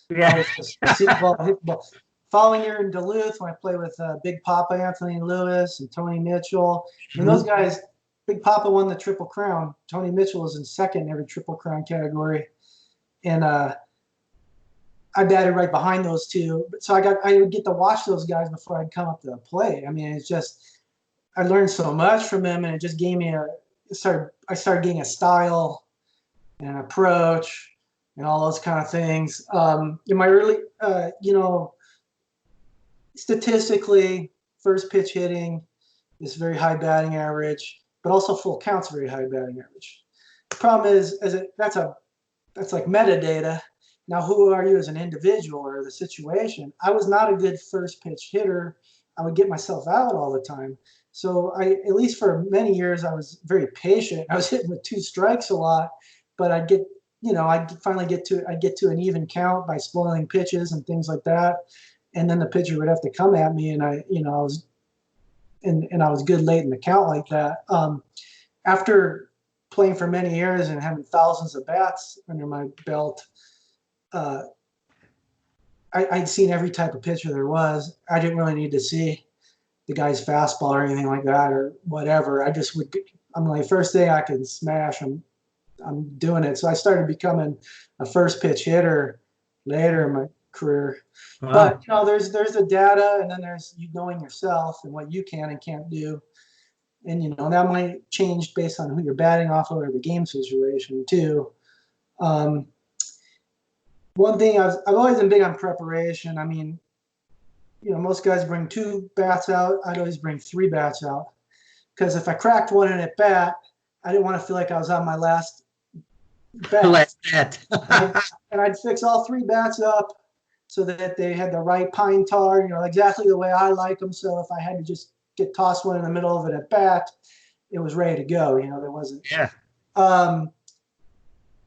Speaker 1: Yeah.
Speaker 2: I was just hit the ball. Following year in Duluth, when I played with Big Papa Anthony Lewis and Tony Mitchell, and those guys, Big Papa won the Triple Crown. Tony Mitchell was in second in every Triple Crown category, and I batted right behind those two. So I would get to watch those guys before I'd come up to the plate. I mean, it's just, I learned so much from them, and it just gave me I started getting a style and an approach and all those kind of things. In my early, statistically, first pitch hitting is very high batting average, but also full count's very high batting average. The problem is, that's like metadata. Now, who are you as an individual or the situation? I was not a good first pitch hitter. I would get myself out all the time. So at least for many years, I was very patient. I was hitting with 2 strikes a lot, but I'd finally get to an even count by spoiling pitches and things like that. And then the pitcher would have to come at me, and I was good late in the count like that. After playing for many years and having thousands of bats under my belt, I'd seen every type of pitcher there was. I didn't really need to see the guy's fastball or anything like that or whatever. I'm like, first thing I can smash, I'm doing it. So I started becoming a first pitch hitter later in my career.
Speaker 1: Wow.
Speaker 2: But there's the data, and then there's you knowing yourself and what you can and can't do. And that might change based on who you're batting off of or the game situation too. One thing I've always been big on preparation. I mean, most guys bring 2 bats out. I'd always bring 3 bats out, because if I cracked one in at bat, I didn't want to feel like I was on my last bat. And I'd fix all 3 bats up so that they had the right pine tar, exactly the way I like them. So if I had to just get tossed one in the middle of it at bat, it was ready to go. There wasn't.
Speaker 1: Yeah.
Speaker 2: I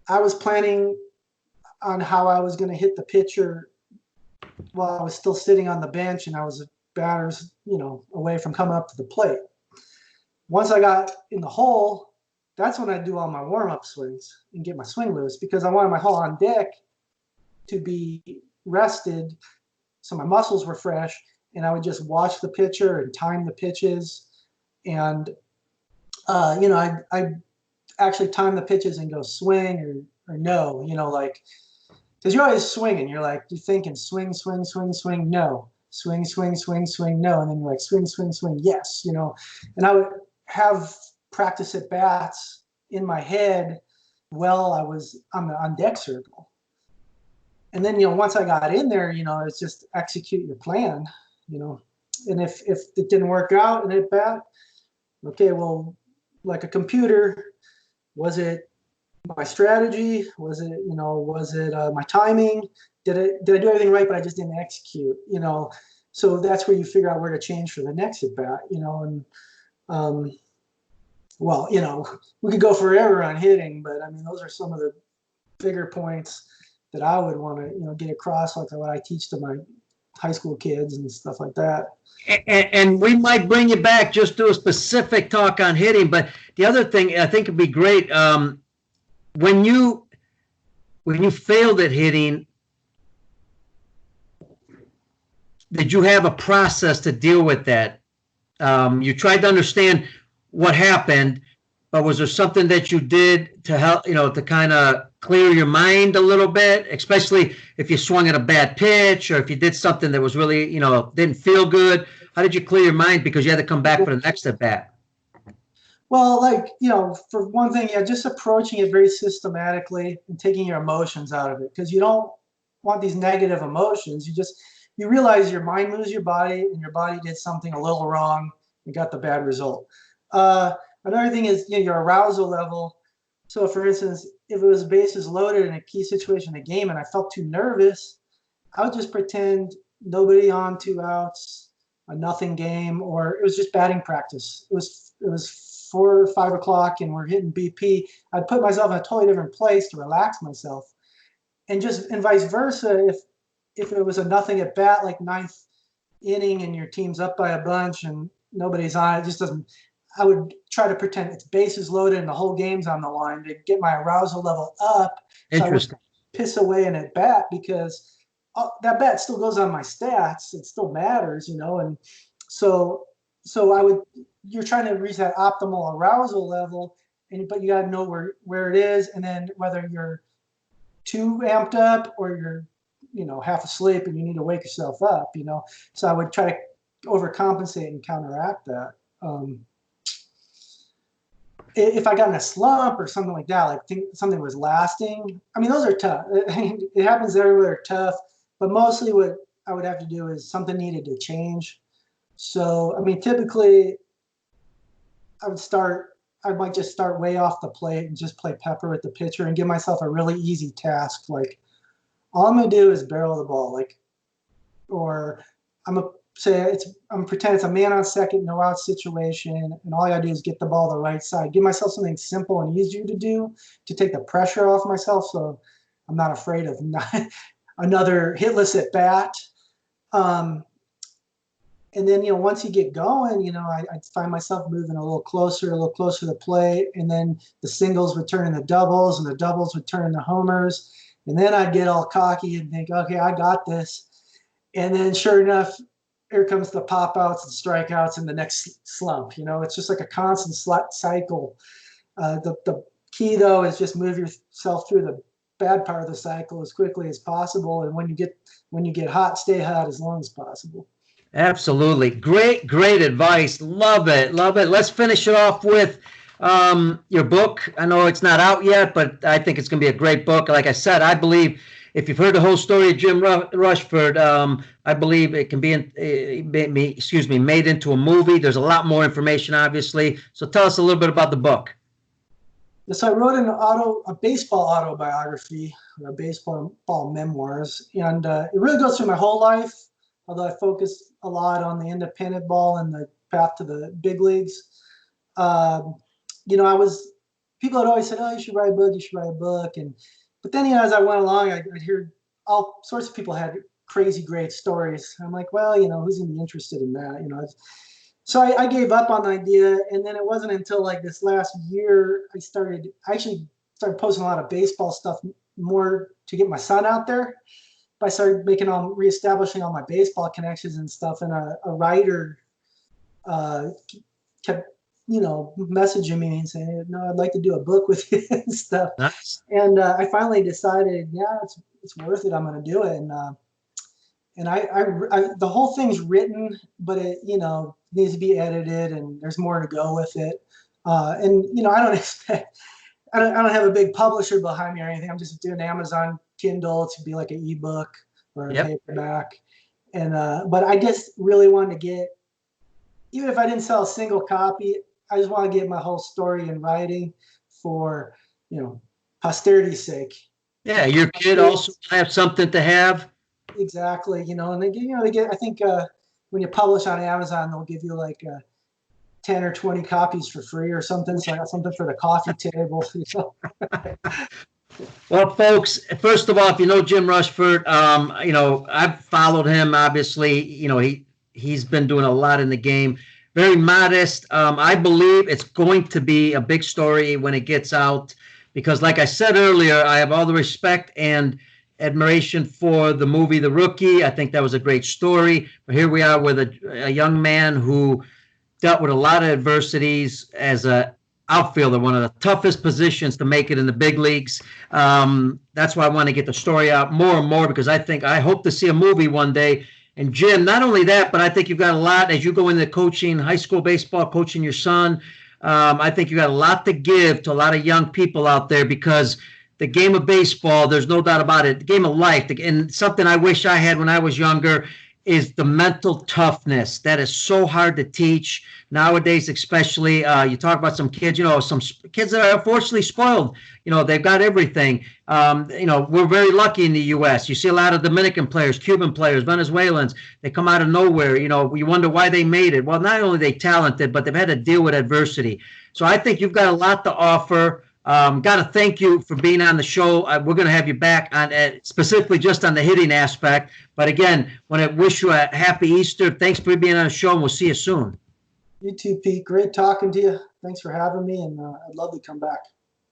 Speaker 2: was planning on how I was going to hit the pitcher while I was still sitting on the bench and I was batters, away from coming up to the plate. Once I got in the hole, that's when I do all my warm-up swings and get my swing loose, because I wanted my hole on deck to be rested so my muscles were fresh, and I would just watch the pitcher and time the pitches. And, I actually time the pitches and go swing or no, because you're always swinging. You're thinking swing, swing, swing, swing, no. Swing, swing, swing, swing, no. And then you're like swing, swing, swing, yes, And I would have practice at bats in my head while I was on deck circle. And then, once I got in there, it's just execute your plan, And if it didn't work out in at bat, okay, well, like a computer, was it my strategy? Was it my timing? Did I do everything right, but I just didn't execute? So that's where you figure out where to change for the next at bat. And we could go forever on hitting, but I mean, those are some of the bigger points that I would want to get across, like what I teach to my high school kids and stuff like that.
Speaker 1: And we might bring you back, just do a specific talk on hitting. But the other thing I think would be great, when you failed at hitting, did you have a process to deal with that? You tried to understand what happened, but was there something that you did to help, to kind of clear your mind a little bit, especially if you swung at a bad pitch or if you did something that was really, didn't feel good? How did you clear your mind because you had to come back for the next at bat?
Speaker 2: Well, for one thing, just approaching it very systematically and taking your emotions out of it, because you don't want these negative emotions. You realize your mind moves your body, and your body did something a little wrong and got the bad result. Another thing is your arousal level. So, for instance, if it was bases loaded in a key situation in a game and I felt too nervous, I would just pretend nobody on, 2 outs, a nothing game, or it was just batting practice. It was 4 or 5 o'clock and we're hitting BP. I'd put myself in a totally different place to relax myself, and vice versa. If it was a nothing at bat, like 9th inning, and your team's up by a bunch and nobody's on, it just doesn't. I would try to pretend it's bases loaded and the whole game's on the line to get my arousal level up. So I would piss away an at bat, because that bat still goes on my stats. It still matters, And so you're trying to reach that optimal arousal level, but you got to know where it is, and then whether you're too amped up or you're half asleep and you need to wake yourself up. So I would try to overcompensate and counteract that. If I got in a slump or something like that, something was lasting, I mean, those are tough. It happens everywhere, tough. But mostly what I would have to do is something needed to change. So, I mean, typically I might just start way off the plate and just play pepper with the pitcher and give myself a really easy task. Like, all I'm going to do is barrel the ball. Or I'm going to say I'm pretend it's a man on second, no out situation, and all I gotta do is get the ball the right side. Give myself something simple and easier to do to take the pressure off myself, so I'm not afraid of another hitless at bat. And then, once you get going, I find myself moving a little closer to the plate. And then the singles would turn into doubles, and the doubles would turn into homers. And then I'd get all cocky and think, okay, I got this. And then sure enough, here comes the pop outs and strikeouts and the next slump. It's just like a constant cycle. The key, though, is just move yourself through the bad part of the cycle as quickly as possible. And when you get hot, stay hot as long as possible.
Speaker 1: Absolutely. Great advice. Love it. Let's finish it off with your book. I know it's not out yet, but I think it's going to be a great book. Like I said, I believe if you've heard the whole story of Jim Rushford, I believe it can be made into a movie. There's a lot more information, obviously. So tell us a little bit about the book.
Speaker 2: Yes, I wrote a baseball autobiography, baseball memoirs, and it really goes through my whole life. Although I focus a lot on the independent ball and the path to the big leagues. People had always said, "Oh, you should write a book." But then, as I went along, I'd hear all sorts of people had crazy great stories. I'm like, well, who's gonna be interested in that? So I gave up on the idea, and then it wasn't until like this last year I actually started posting a lot of baseball stuff more to get my son out there. I started reestablishing all my baseball connections and stuff, and a writer kept, messaging me and saying, "No, I'd like to do a book with you," and stuff.
Speaker 1: Nice.
Speaker 2: And I finally decided, yeah, it's worth it. I'm going to do it. And I the whole thing's written, but it needs to be edited, and there's more to go with it. I don't expect. I don't have a big publisher behind me or anything. I'm just doing Amazon Kindle to be like an ebook or a paperback. And but I just really wanted to get, even if I didn't sell a single copy, I just want to get my whole story in writing for, posterity's sake.
Speaker 1: Yeah, your kid also have something to have.
Speaker 2: Exactly. And they get, I think when you publish on Amazon, they'll give you like 10 or 20 copies for free or something. So I got something for the coffee table.
Speaker 1: Well, folks, first of all, if you know Jim Rushford, I've followed him, obviously. He's been doing a lot in the game. Very modest. I believe it's going to be a big story when it gets out because, like I said earlier, I have all the respect and admiration for the movie The Rookie. I think that was a great story. But here we are with a young man who dealt with a lot of adversities as a outfielder, one of the toughest positions to make it in the big leagues. That's why I want to get the story out more and more because I hope to see a movie one day. And Jim, not only that, but I think you've got a lot as you go into coaching high school baseball, coaching your son. I think you got a lot to give to a lot of young people out there because the game of baseball, there's no doubt about it, the game of life, and something I wish I had when I was younger is the mental toughness. That is so hard to teach nowadays, especially. You talk about some kids, some kids that are unfortunately spoiled. They've got everything. We're very lucky in the U.S. You see a lot of Dominican players, Cuban players, Venezuelans. They come out of nowhere. You wonder why they made it. Well, not only are they talented, but they've had to deal with adversity. So I think you've got a lot to offer. Got to thank you for being on the show. We're going to have you back on specifically just on the hitting aspect. But again, want to wish you a happy Easter. Thanks for being on the show, and we'll see you soon.
Speaker 2: You too, Pete. Great talking to you. Thanks for having me, and I'd love to come back.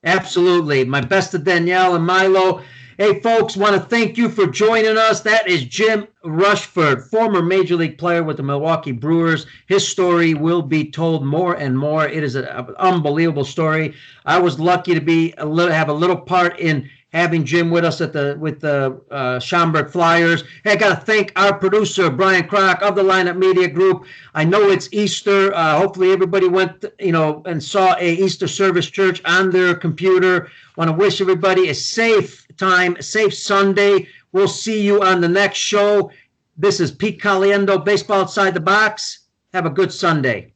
Speaker 1: Absolutely. My best to Danielle and Milo. Hey, folks, want to thank you for joining us. That is Jim Rushford, former Major League player with the Milwaukee Brewers. His story will be told more and more. It is an unbelievable story. I was lucky to have a little part in having Jim with us with the Schaumburg Flyers. Hey, I got to thank our producer, Brian Kroc of the Lineup Media Group. I know it's Easter. Hopefully everybody went, and saw a Easter service church on their computer. Want to wish everybody a safe time, a safe Sunday. We'll see you on the next show. This is Pete Caliendo, Baseball Outside the Box. Have a good Sunday.